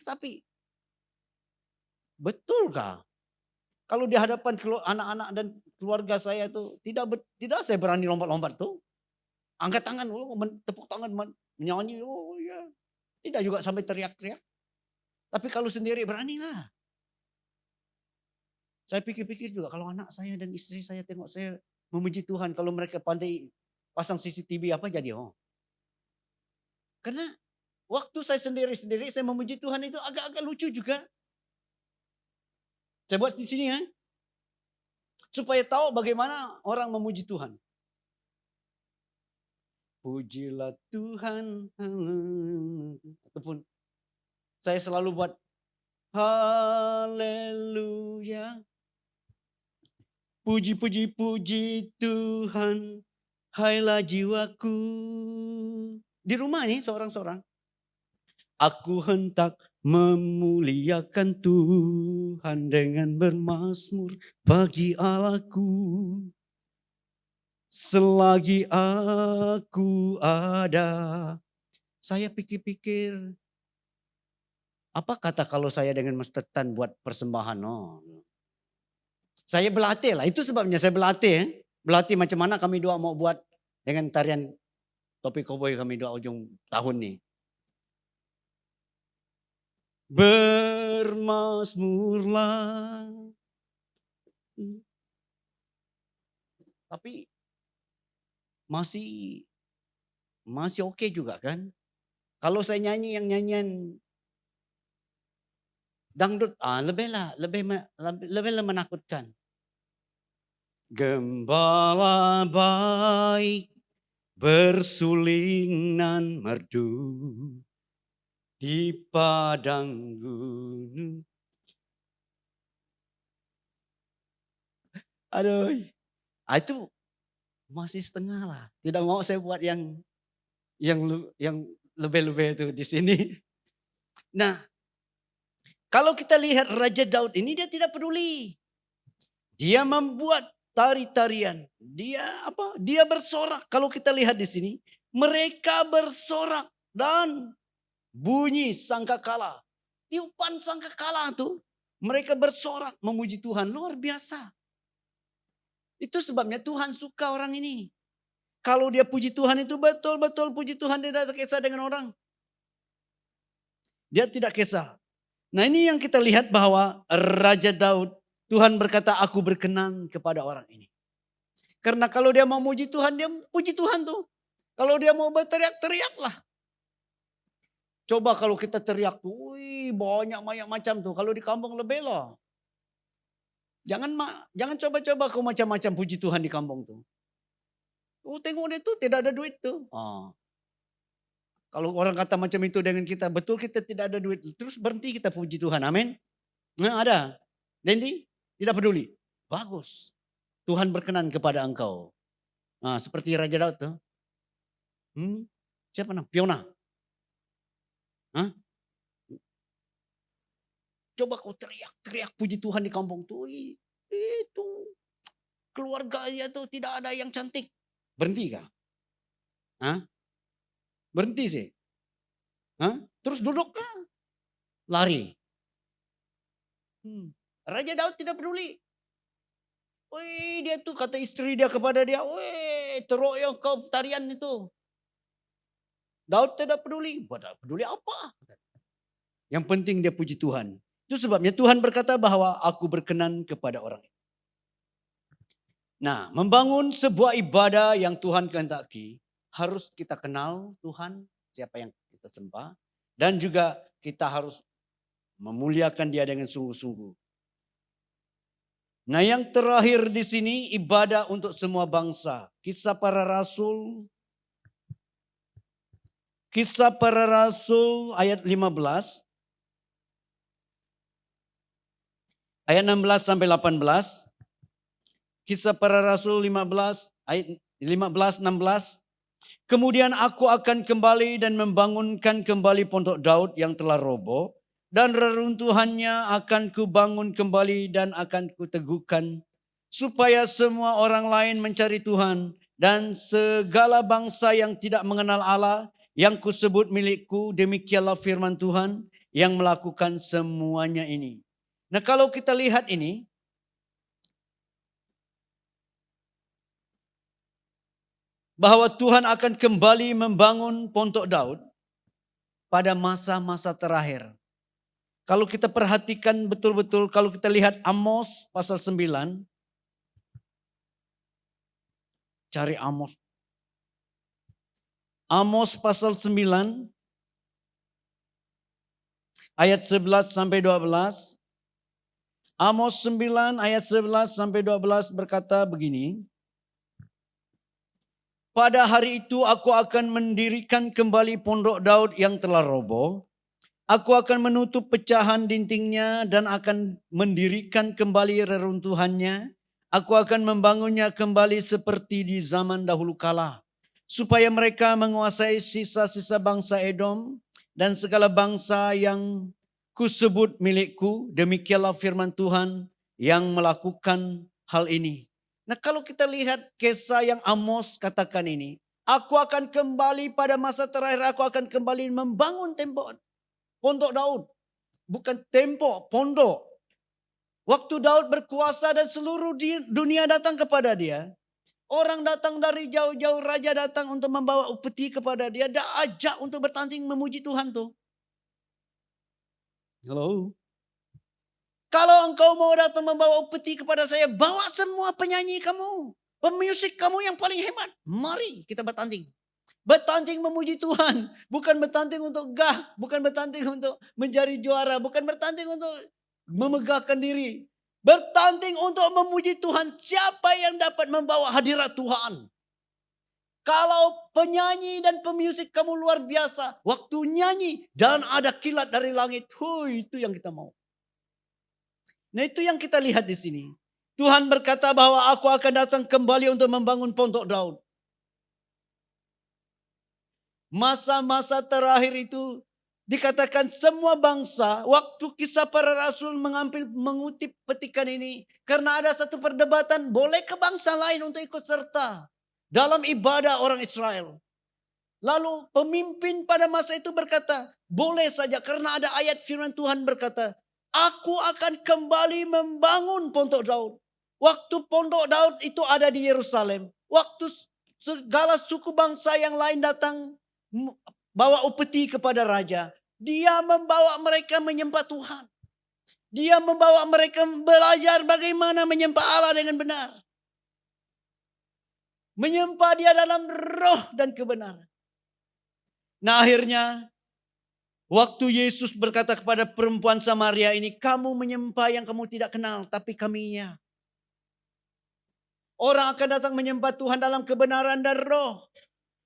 Tetapi betulkah? Kalau di hadapan anak-anak dan keluarga saya itu tidak saya berani lompat-lompat tuh. Angkat tangan, tepuk tangan, menyanyi. Oh ya. Tidak juga sampai teriak-teriak. Tapi kalau sendiri beranilah. Saya pikir-pikir juga kalau anak saya dan istri saya tengok saya memuji Tuhan. Kalau mereka pandai pasang CCTV apa jadi. Karena waktu saya sendiri-sendiri saya memuji Tuhan itu agak-agak lucu juga. Saya buat di sini ya. Supaya tahu bagaimana orang memuji Tuhan. Pujilah Tuhan. Ataupun saya selalu buat haleluya. Puji, puji, puji Tuhan. Hailah jiwaku. Di rumah nih seorang-seorang. Aku hendak memuliakan Tuhan dengan bermazmur bagi Allahku. Selagi aku ada. Saya pikir-pikir. Apa kata kalau saya dengan Mas Tetan buat persembahan? Saya berlatih lah. Itu sebabnya saya berlatih. Berlatih macam mana kami doa mau buat dengan tarian topi koboi kami doa ujung tahun nih. Bermazmurlah. Tapi masih oke juga kan. Kalau saya nyanyi yang nyanyian dangdut, lebih menakutkan. Gembala baik bersuling nan merdu di padang gunung. Aduh, itu masih setengah lah. Tidak mau saya buat yang lebih-lebih itu di sini. Nah, kalau kita lihat Raja Daud ini dia tidak peduli. Dia membuat tari-tarian. Dia bersorak. Kalau kita lihat di sini, mereka bersorak dan bunyi sangkakala. Tiupan sangkakala tuh, mereka bersorak memuji Tuhan, luar biasa. Itu sebabnya Tuhan suka orang ini. Kalau dia puji Tuhan itu betul-betul puji Tuhan, dia tidak kisah dengan orang. Dia tidak kisah. Nah ini yang kita lihat bahwa Raja Daud, Tuhan berkata aku berkenan kepada orang ini. Karena kalau dia mau muji Tuhan, dia puji Tuhan tuh. Kalau dia mau berteriak-teriaklah. Coba kalau kita teriak tuh, banyak macam tuh. Kalau di kampung lebih lah. Jangan coba-coba kau macam-macam puji Tuhan di kampung tuh. Tengok dia tuh tidak ada duit tuh. Kalau orang kata macam itu dengan kita, betul kita tidak ada duit. Terus berhenti kita puji Tuhan, amin. Nah ada. Dendi, tidak peduli. Bagus. Tuhan berkenan kepada engkau. Nah, seperti Raja Daud tuh. Siapa namanya? Fiona. Coba kau teriak-teriak puji Tuhan di kampung tuh. Itu keluarganya tuh tidak ada yang cantik. Berhenti kah? Berhenti sih. Terus duduk kah? Lari. Raja Daud tidak peduli. Dia tuh kata istri dia kepada dia. Teruk yang kau tarian itu. Daud tidak peduli. Tidak peduli apa? Yang penting dia puji Tuhan. Itu sebabnya Tuhan berkata bahwa aku berkenan kepada orang ini. Nah, membangun sebuah ibadah yang Tuhan kehendaki, harus kita kenal Tuhan, siapa yang kita sembah. Dan juga kita harus memuliakan dia dengan sungguh-sungguh. Nah yang terakhir di sini ibadah untuk semua bangsa. Kisah Para Rasul ayat 15. Ayat 16 sampai 18. Kisah Para Rasul 15 ayat 15 16. Kemudian aku akan kembali dan membangunkan kembali pondok Daud yang telah roboh. Dan reruntuhannya akan kubangun kembali dan akan kuteguhkan. Supaya semua orang lain mencari Tuhan. Dan segala bangsa yang tidak mengenal Allah yang kusebut milikku, demikianlah firman Tuhan yang melakukan semuanya ini. Nah, kalau kita lihat ini, bahwa Tuhan akan kembali membangun pondok Daud pada masa-masa terakhir. Kalau kita perhatikan betul-betul, kalau kita lihat Amos pasal 9, cari Amos. Amos pasal 9, ayat 11 sampai 12. Amos 9 ayat 11 sampai 12 berkata begini. Pada hari itu aku akan mendirikan kembali pondok Daud yang telah roboh. Aku akan menutup pecahan dindingnya dan akan mendirikan kembali reruntuhannya. Aku akan membangunnya kembali seperti di zaman dahulu kala. Supaya mereka menguasai sisa-sisa bangsa Edom dan segala bangsa yang kusebut milikku. Demikianlah firman Tuhan yang melakukan hal ini. Nah, kalau kita lihat kisah yang Amos katakan ini, aku akan kembali pada masa terakhir, aku akan kembali membangun tembok pondok Daud. Bukan tembok, pondok. Waktu Daud berkuasa dan seluruh dunia datang kepada dia. Orang datang dari jauh-jauh, raja datang untuk membawa upeti kepada dia. Dia ajak untuk bertanding memuji Tuhan tuh. Halo. Kalau engkau mau datang membawa upeti kepada saya, bawa semua penyanyi kamu, pemusik kamu yang paling hebat. Mari kita bertanding. Bertanding memuji Tuhan. Bukan bertanding untuk bukan bertanding untuk mencari juara. Bukan bertanding untuk memegahkan diri. Bertanding untuk memuji Tuhan. Siapa yang dapat membawa hadirat Tuhan? Kalau penyanyi dan pemusik kamu luar biasa. Waktu nyanyi dan ada kilat dari langit. Itu yang kita mau. Nah, itu yang kita lihat di sini. Tuhan berkata bahwa aku akan datang kembali untuk membangun pondok Daud. Masa-masa terakhir itu dikatakan semua bangsa, waktu Kisah Para Rasul mengutip petikan ini. Karena ada satu perdebatan, boleh ke bangsa lain untuk ikut serta dalam ibadah orang Israel. Lalu pemimpin pada masa itu berkata, boleh saja karena ada ayat firman Tuhan berkata, aku akan kembali membangun pondok Daud. Waktu pondok Daud itu ada di Yerusalem. Waktu segala suku bangsa yang lain datang bawa upeti kepada raja. Dia membawa mereka menyembah Tuhan. Dia membawa mereka belajar bagaimana menyembah Allah dengan benar. Menyembah dia dalam roh dan kebenaran. Nah, akhirnya waktu Yesus berkata kepada perempuan Samaria ini, kamu menyembah yang kamu tidak kenal, tapi kami ya. Orang akan datang menyembah Tuhan dalam kebenaran dan roh.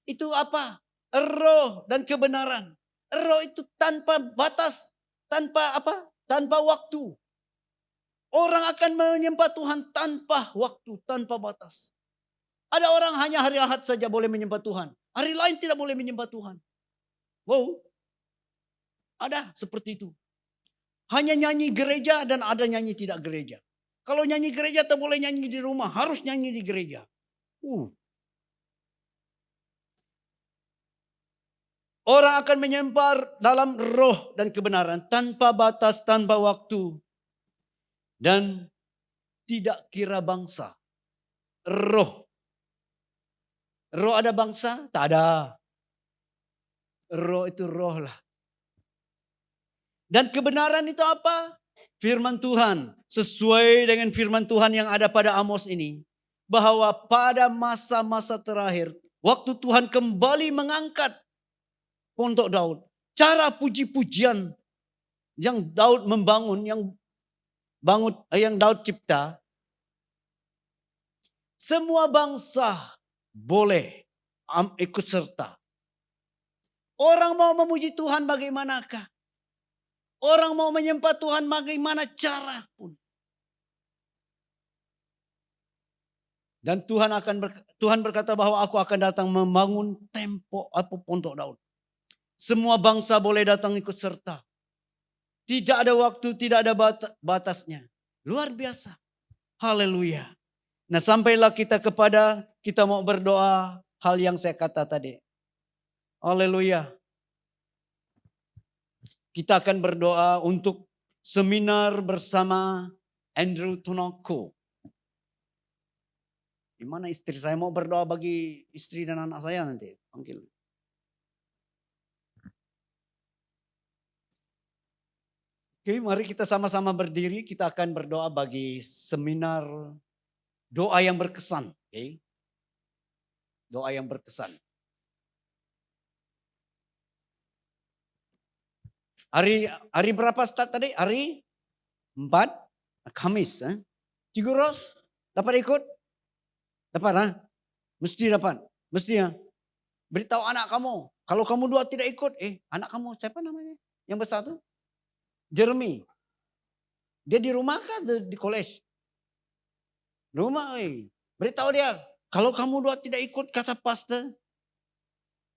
Itu apa? Roh dan kebenaran. Roh itu tanpa batas, tanpa apa? Tanpa waktu. Orang akan menyembah Tuhan tanpa waktu, tanpa batas. Ada orang hanya hari Ahad saja boleh menyembah Tuhan. Hari lain tidak boleh menyembah Tuhan. Wow. Ada seperti itu. Hanya nyanyi gereja dan ada nyanyi tidak gereja. Kalau nyanyi gereja tak boleh nyanyi di rumah, harus nyanyi di gereja. Orang akan menyembah dalam roh dan kebenaran tanpa batas, tanpa waktu. Dan tidak kira bangsa. Roh. Roh ada bangsa? Tak ada. Roh itu roh lah. Dan kebenaran itu apa? Firman Tuhan. Sesuai dengan firman Tuhan yang ada pada Amos ini. Bahwa pada masa-masa terakhir. Waktu Tuhan kembali mengangkat pondok Daud. Cara puji-pujian yang Daud membangun. Yang Daud cipta. Semua bangsa boleh ikut serta. Orang mau memuji Tuhan bagaimanakah? Orang mau menyembah Tuhan bagaimana cara pun. Dan Tuhan berkata bahwa aku akan datang membangun tembok atau pondok Daud. Semua bangsa boleh datang ikut serta. Tidak ada waktu, tidak ada batasnya. Luar biasa. Haleluya. Nah, sampailah kita mau berdoa hal yang saya kata tadi. Haleluya. Kita akan berdoa untuk seminar bersama Andrew Tunoko. Gimana istri saya mau berdoa bagi istri dan anak saya nanti? Panggil. Oke, mari kita sama-sama berdiri. Kita akan berdoa bagi seminar doa yang berkesan. Oke. Doa yang berkesan. Hari berapa start tadi? Hari 4? Kamis. Cikgu Ros, dapat ikut? Dapat, ha? Mesti dapat. Mesti, ya. Beritahu anak kamu. Kalau kamu dua tidak ikut, anak kamu siapa namanya? Yang besar tuh? Jeremy. Dia di rumah kan di college? Rumah, beritahu dia. Kalau kamu dua tidak ikut, kata pastor,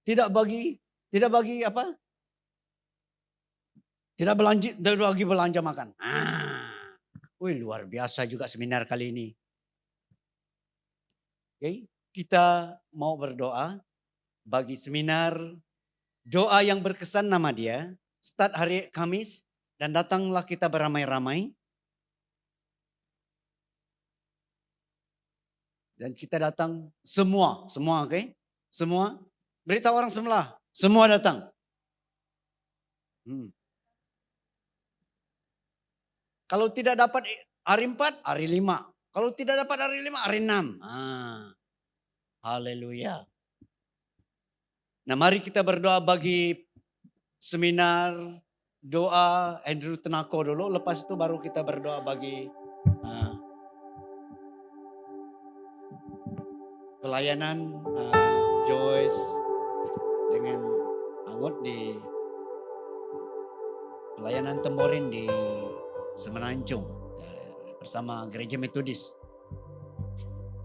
tidak bagi apa? Tidak bagi belanja makan. Luar biasa juga seminar kali ini. Oke, kita mau berdoa bagi seminar doa yang berkesan, nama dia. Start hari Kamis dan datanglah kita beramai-ramai. Dan kita datang semua, oke? Semua. Beritahu orang sebelah, semua datang. Kalau tidak dapat hari 4, hari 5. Kalau tidak dapat hari 5, hari 6. Haleluya. Nah, mari kita berdoa bagi seminar doa Andrew Tunoko dulu. Lepas itu baru kita berdoa bagi pelayanan Joyce dengan Anggot di pelayanan Temorin di Semenanjung bersama Gereja Metodis.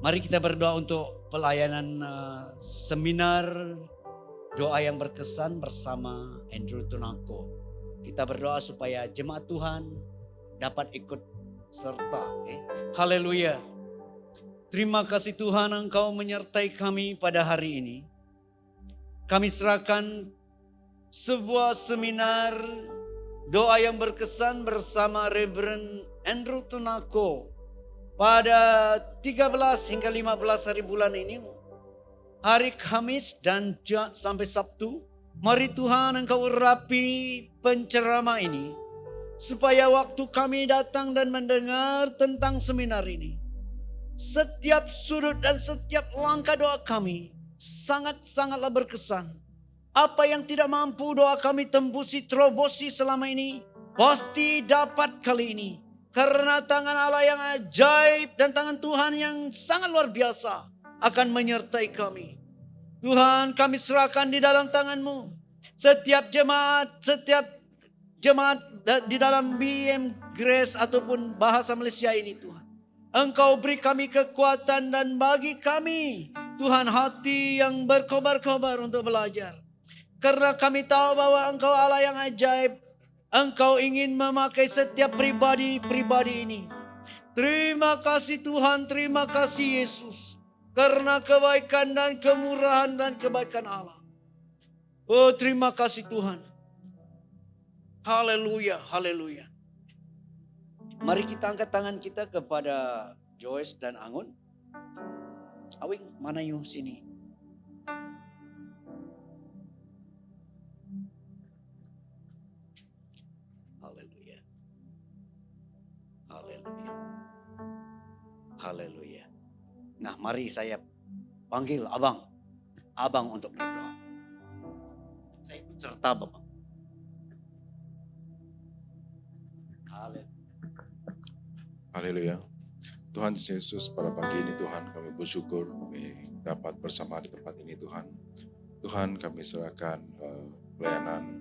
Mari kita berdoa untuk pelayanan seminar doa yang berkesan bersama Andrew Tunoko. Kita berdoa supaya jemaat Tuhan dapat ikut serta. Haleluya. Terima kasih Tuhan, Engkau menyertai kami pada hari ini. Kami serahkan sebuah seminar doa yang berkesan bersama Reverend Andrew Tunoko pada 13 hingga 15 hari bulan ini. Hari Kamis dan sampai Sabtu. Mari Tuhan Engkau urapi penceramah ini. Supaya waktu kami datang dan mendengar tentang seminar ini. Setiap sudut dan setiap langkah doa kami sangat-sangatlah berkesan. Apa yang tidak mampu doa kami tembusi, terobosi selama ini, pasti dapat kali ini. Karena tangan Allah yang ajaib dan tangan Tuhan yang sangat luar biasa akan menyertai kami. Tuhan, kami serahkan di dalam tangan-Mu. Setiap jemaat di dalam BM Grace ataupun bahasa Malaysia ini Tuhan. Engkau beri kami kekuatan dan bagi kami Tuhan hati yang berkobar-kobar untuk belajar. Karena kami tahu bahwa Engkau Allah yang ajaib. Engkau ingin memakai setiap pribadi ini. Terima kasih Tuhan, terima kasih Yesus. Karena kebaikan dan kemurahan dan kebaikan Allah. Oh, terima kasih Tuhan. Haleluya, haleluya. Mari kita angkat tangan kita kepada Joyce dan Angun. Awing, mana yuk sini? Haleluya. Haleluya. Haleluya. Nah, mari saya panggil abang untuk berdoa. Saya ikut serta Bapak. Haleluya. Tuhan Yesus, pada pagi ini Tuhan kami bersyukur kami dapat bersama di tempat ini Tuhan. Tuhan kami serahkan pelayanan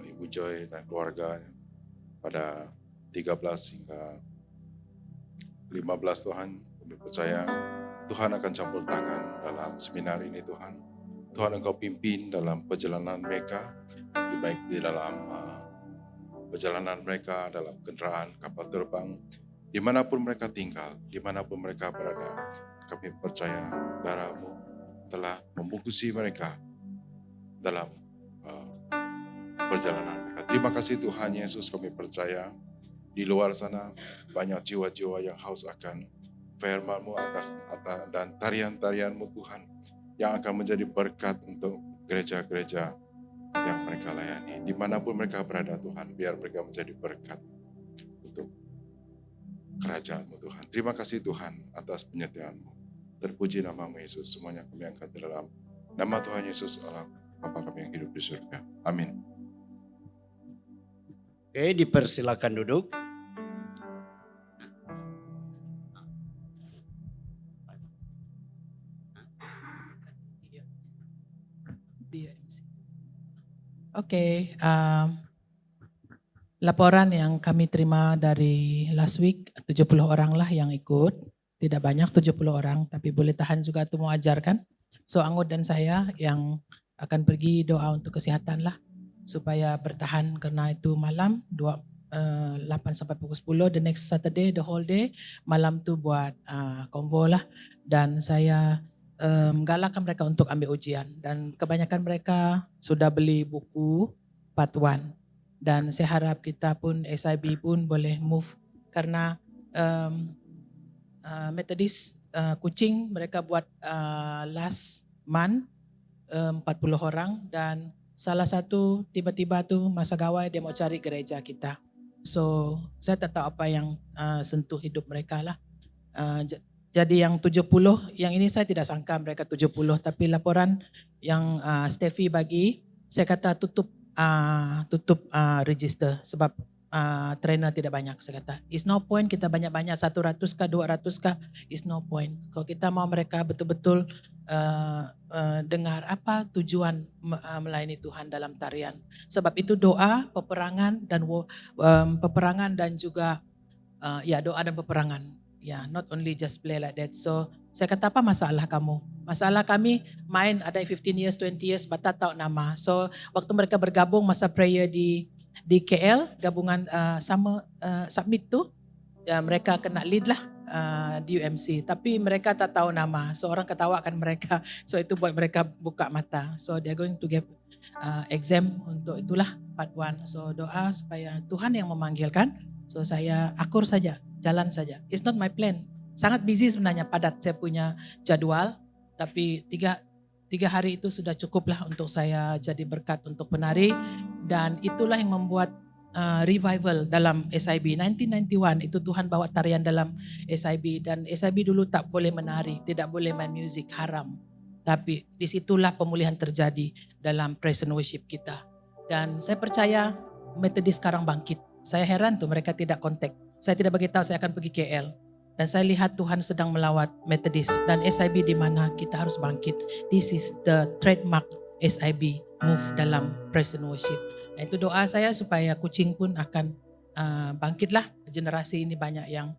Ibu Joy dan keluarga pada 13 hingga 15 Tuhan. Kami percaya Tuhan akan campur tangan dalam seminar ini Tuhan. Tuhan Engkau pimpin dalam perjalanan mereka, baik di dalam perjalanan mereka, dalam kendaraan, kapal terbang, dimanapun mereka tinggal, dimanapun mereka berada. Kami percaya darah-Mu telah membungkusi mereka dalam perjalanan mereka. Terima kasih Tuhan Yesus, kami percaya di luar sana banyak jiwa-jiwa yang haus akan firman-Mu dan tarian-tarian-Mu Tuhan, yang akan menjadi berkat untuk gereja-gereja yang mereka layani. Dimanapun mereka berada Tuhan, biar mereka menjadi berkat untuk kerajaan-Mu Tuhan. Terima kasih Tuhan atas penyertaan-Mu. Terpuji nama-Mu Yesus, semuanya kami angkat dalam nama Tuhan Yesus Allah, Bapa kami yang hidup di surga. Amin. Oke, dipersilakan duduk. Oke, laporan yang kami terima dari last week, 70 orang lah yang ikut. Tidak banyak 70 orang, tapi boleh tahan juga untuk mengajarkan. So Anggot dan saya yang akan pergi doa untuk kesehatan lah, supaya bertahan karena itu malam 8 sampai pukul 10, the next Saturday, the whole day, malam tu buat konvo lah. Dan saya galakkan mereka untuk ambil ujian, dan kebanyakan mereka sudah beli buku part 1, dan saya harap kita pun SIB pun boleh move karena Methodist Kuching mereka buat last month 40 orang, dan salah satu tiba-tiba tu masa gawai dia mau cari gereja kita. So saya tak tahu apa yang sentuh hidup mereka lah. Jadi yang 70, yang ini saya tidak sangka mereka 70, tapi laporan yang Steffi bagi, saya kata tutup register sebab trainer tidak banyak. Saya kata, it's no point kita banyak-banyak 100 kah 200 kah, it's no point. Kalau kita mau mereka betul-betul dengar apa tujuan melayani Tuhan dalam tarian. Sebab itu doa, peperangan dan juga doa dan peperangan. Not only just play like that. So saya kata, apa masalah kamu? Masalah kami main ada 15 years, 20 years, bata tahu nama. So waktu mereka bergabung masa prayer di KL, gabungan sama submit tu, mereka kena lead lah di UMC. Tapi mereka tak tahu nama. So orang ketawakan mereka. So itu buat mereka buka mata. So they are going to give exam untuk itulah part 1. So doa supaya Tuhan yang memanggilkan. So saya akur saja, jalan saja. It's not my plan. Sangat busy sebenarnya, padat saya punya jadwal. Tapi tiga hari itu sudah cukup lah untuk saya jadi berkat untuk penari. Dan itulah yang membuat revival dalam SIB. 1991 itu Tuhan bawa tarian dalam SIB. Dan SIB dulu tak boleh menari, tidak boleh main music, haram. Tapi disitulah pemulihan terjadi dalam praise and worship kita. Dan saya percaya Methodist sekarang bangkit. Saya heran tuh mereka tidak kontak. Saya tidak beritahu saya akan pergi KL. Dan saya lihat Tuhan sedang melawat Methodist. Dan SIB di mana kita harus bangkit. This is the trademark SIB, move dalam praise and worship. Nah, itu doa saya supaya Kuching pun akan bangkitlah. Generasi ini banyak yang,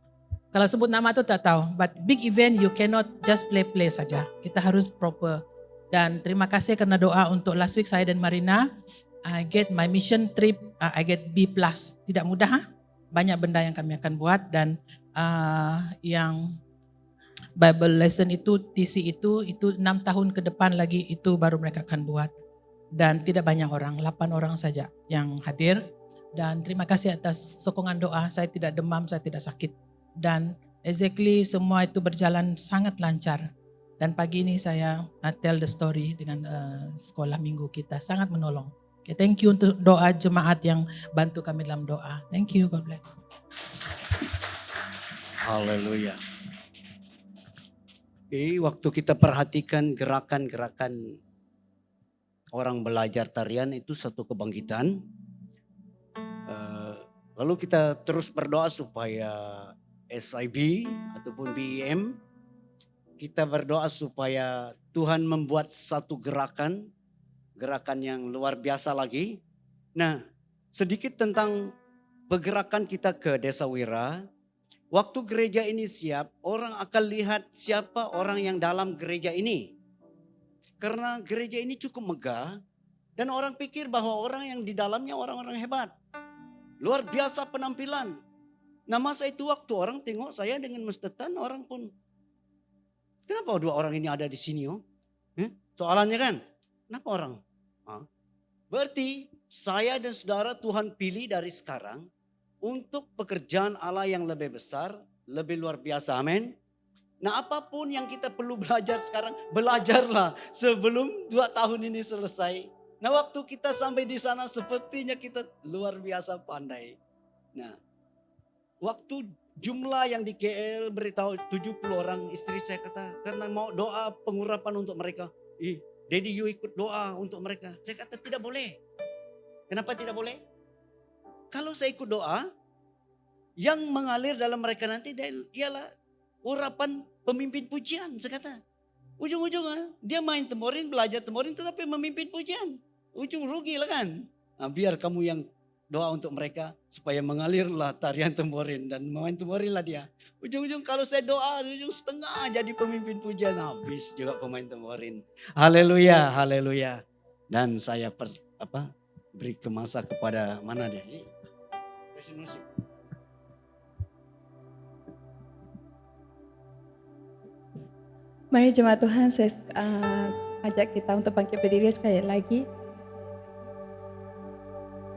kalau sebut nama tu tak tahu. But big event you cannot just play saja. Kita harus proper. Dan terima kasih karena doa untuk last week saya dan Marina. I get my mission trip, I get B+. Tidak mudah, banyak benda yang kami akan buat. Dan yang Bible lesson itu, TC itu 6 tahun ke depan lagi itu baru mereka akan buat. Dan tidak banyak orang, 8 orang saja yang hadir. Dan terima kasih atas sokongan doa, saya tidak demam, saya tidak sakit. Dan exactly semua itu berjalan sangat lancar. Dan pagi ini saya tell the story dengan sekolah minggu kita, sangat menolong. Okay, thank you untuk doa jemaat yang bantu kami dalam doa. Thank you, God bless. Haleluya. Waktu kita perhatikan gerakan-gerakan orang belajar tarian itu satu kebangkitan. Lalu kita terus berdoa supaya SIB ataupun BEM, kita berdoa supaya Tuhan membuat satu gerakan yang luar biasa lagi. Nah, sedikit tentang pergerakan kita ke Desa Wira. Waktu gereja ini siap, orang akan lihat siapa orang yang dalam gereja ini. Karena gereja ini cukup megah dan orang pikir bahwa orang yang di dalamnya orang-orang hebat. Luar biasa penampilan. Nah masa itu waktu orang tengok saya dengan mestetan, orang pun, kenapa dua orang ini ada di sini? Soalannya kan, kenapa orang? Berarti saya dan saudara Tuhan pilih dari sekarang untuk pekerjaan Allah yang lebih besar, lebih luar biasa, amin. Nah apapun yang kita perlu belajar sekarang, belajarlah sebelum 2 tahun ini selesai. Nah waktu kita sampai di sana sepertinya kita luar biasa pandai. Nah waktu jumlah yang di KL beritahu 70 orang, istri saya kata karena mau doa pengurapan untuk mereka. Daddy you ikut doa untuk mereka. Saya kata tidak boleh. Kenapa tidak boleh? Kalau saya ikut doa, yang mengalir dalam mereka nanti ialah urapan pemimpin pujian. Saya kata, ujung-ujungnya dia main temborin, belajar temborin tetapi memimpin pujian. Ujung rugi lah kan. Nah, biar kamu yang doa untuk mereka supaya mengalirlah tarian temborin dan main temborin lah dia. Ujung-ujung kalau saya doa, ujung setengah jadi pemimpin pujian, habis juga pemain temborin. Haleluya, haleluya. Dan saya beri kemasa kepada mana dia? Presiden musik. Mari jemaat Tuhan, saya ajak kita untuk bangkit berdiri sekali lagi.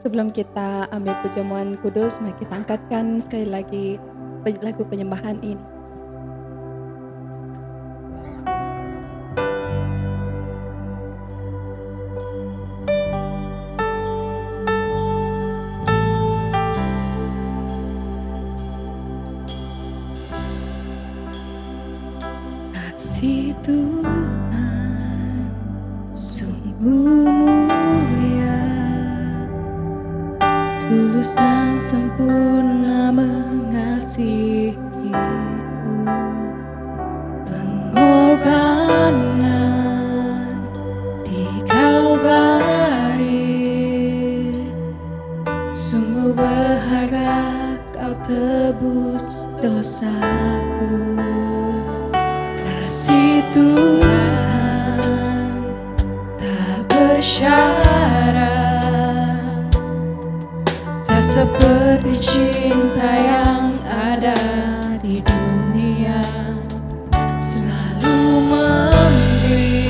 Sebelum kita ambil perjamuan kudus, mari kita angkatkan sekali lagi lagu penyembahan ini. Kasih Tuhan sungguh mulia, tulus dan sempurna mengasihiku, pengorbanan di Kalvari, sungguh berharga kau tebus dosaku. Kasih Tuhan tak bersyarat, tak seperti cinta yang ada di dunia, selalu memberi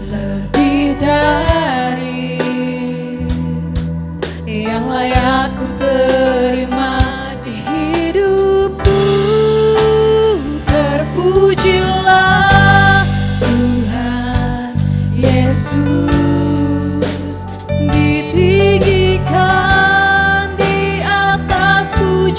lebih dari yang layak ku terima di hidupku. Terpujilah Tuhan Yesus, ditinggikan di atas pujian.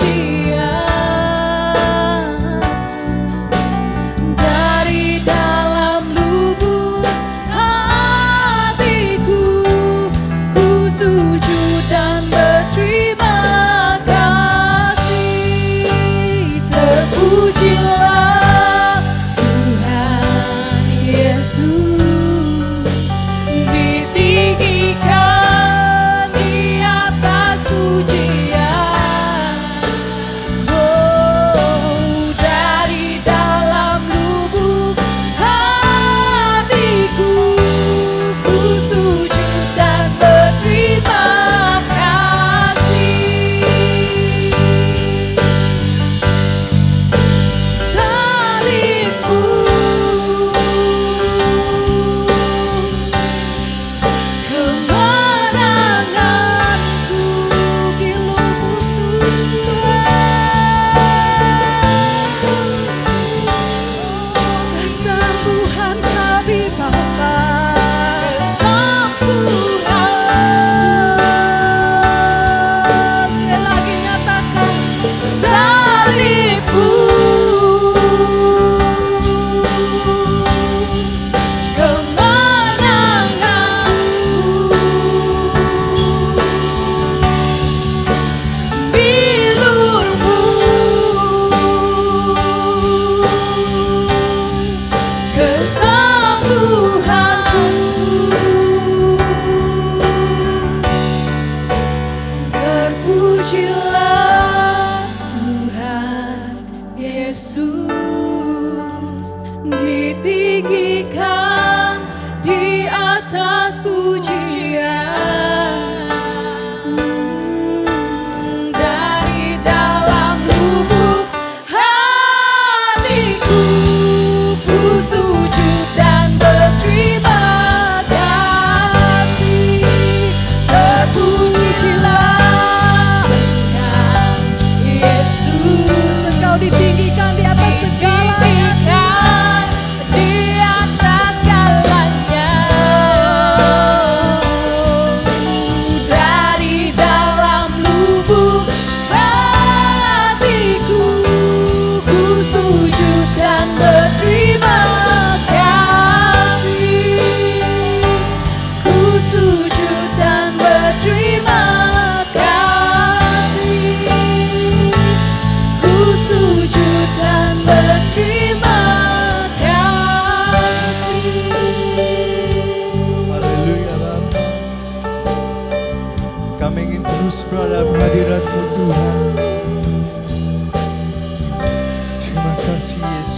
tinggikan di atas pujian. Dari dalam lubuk hatiku, ku sujud dan berterima kasih. Terpujilah Yesus, Engkau ditinggikan di atas segalanya. Di atas segalanya. Dari dalam lubuk hatiku, ku sujud dan berterima kasih. Ku sujud dan berterima kasih. Ku sujud dan berterima kasih. Haleluya Bapa. Kami ingin terus berada dalam hadirat-Mu Tuhan. Terima kasih Yesus.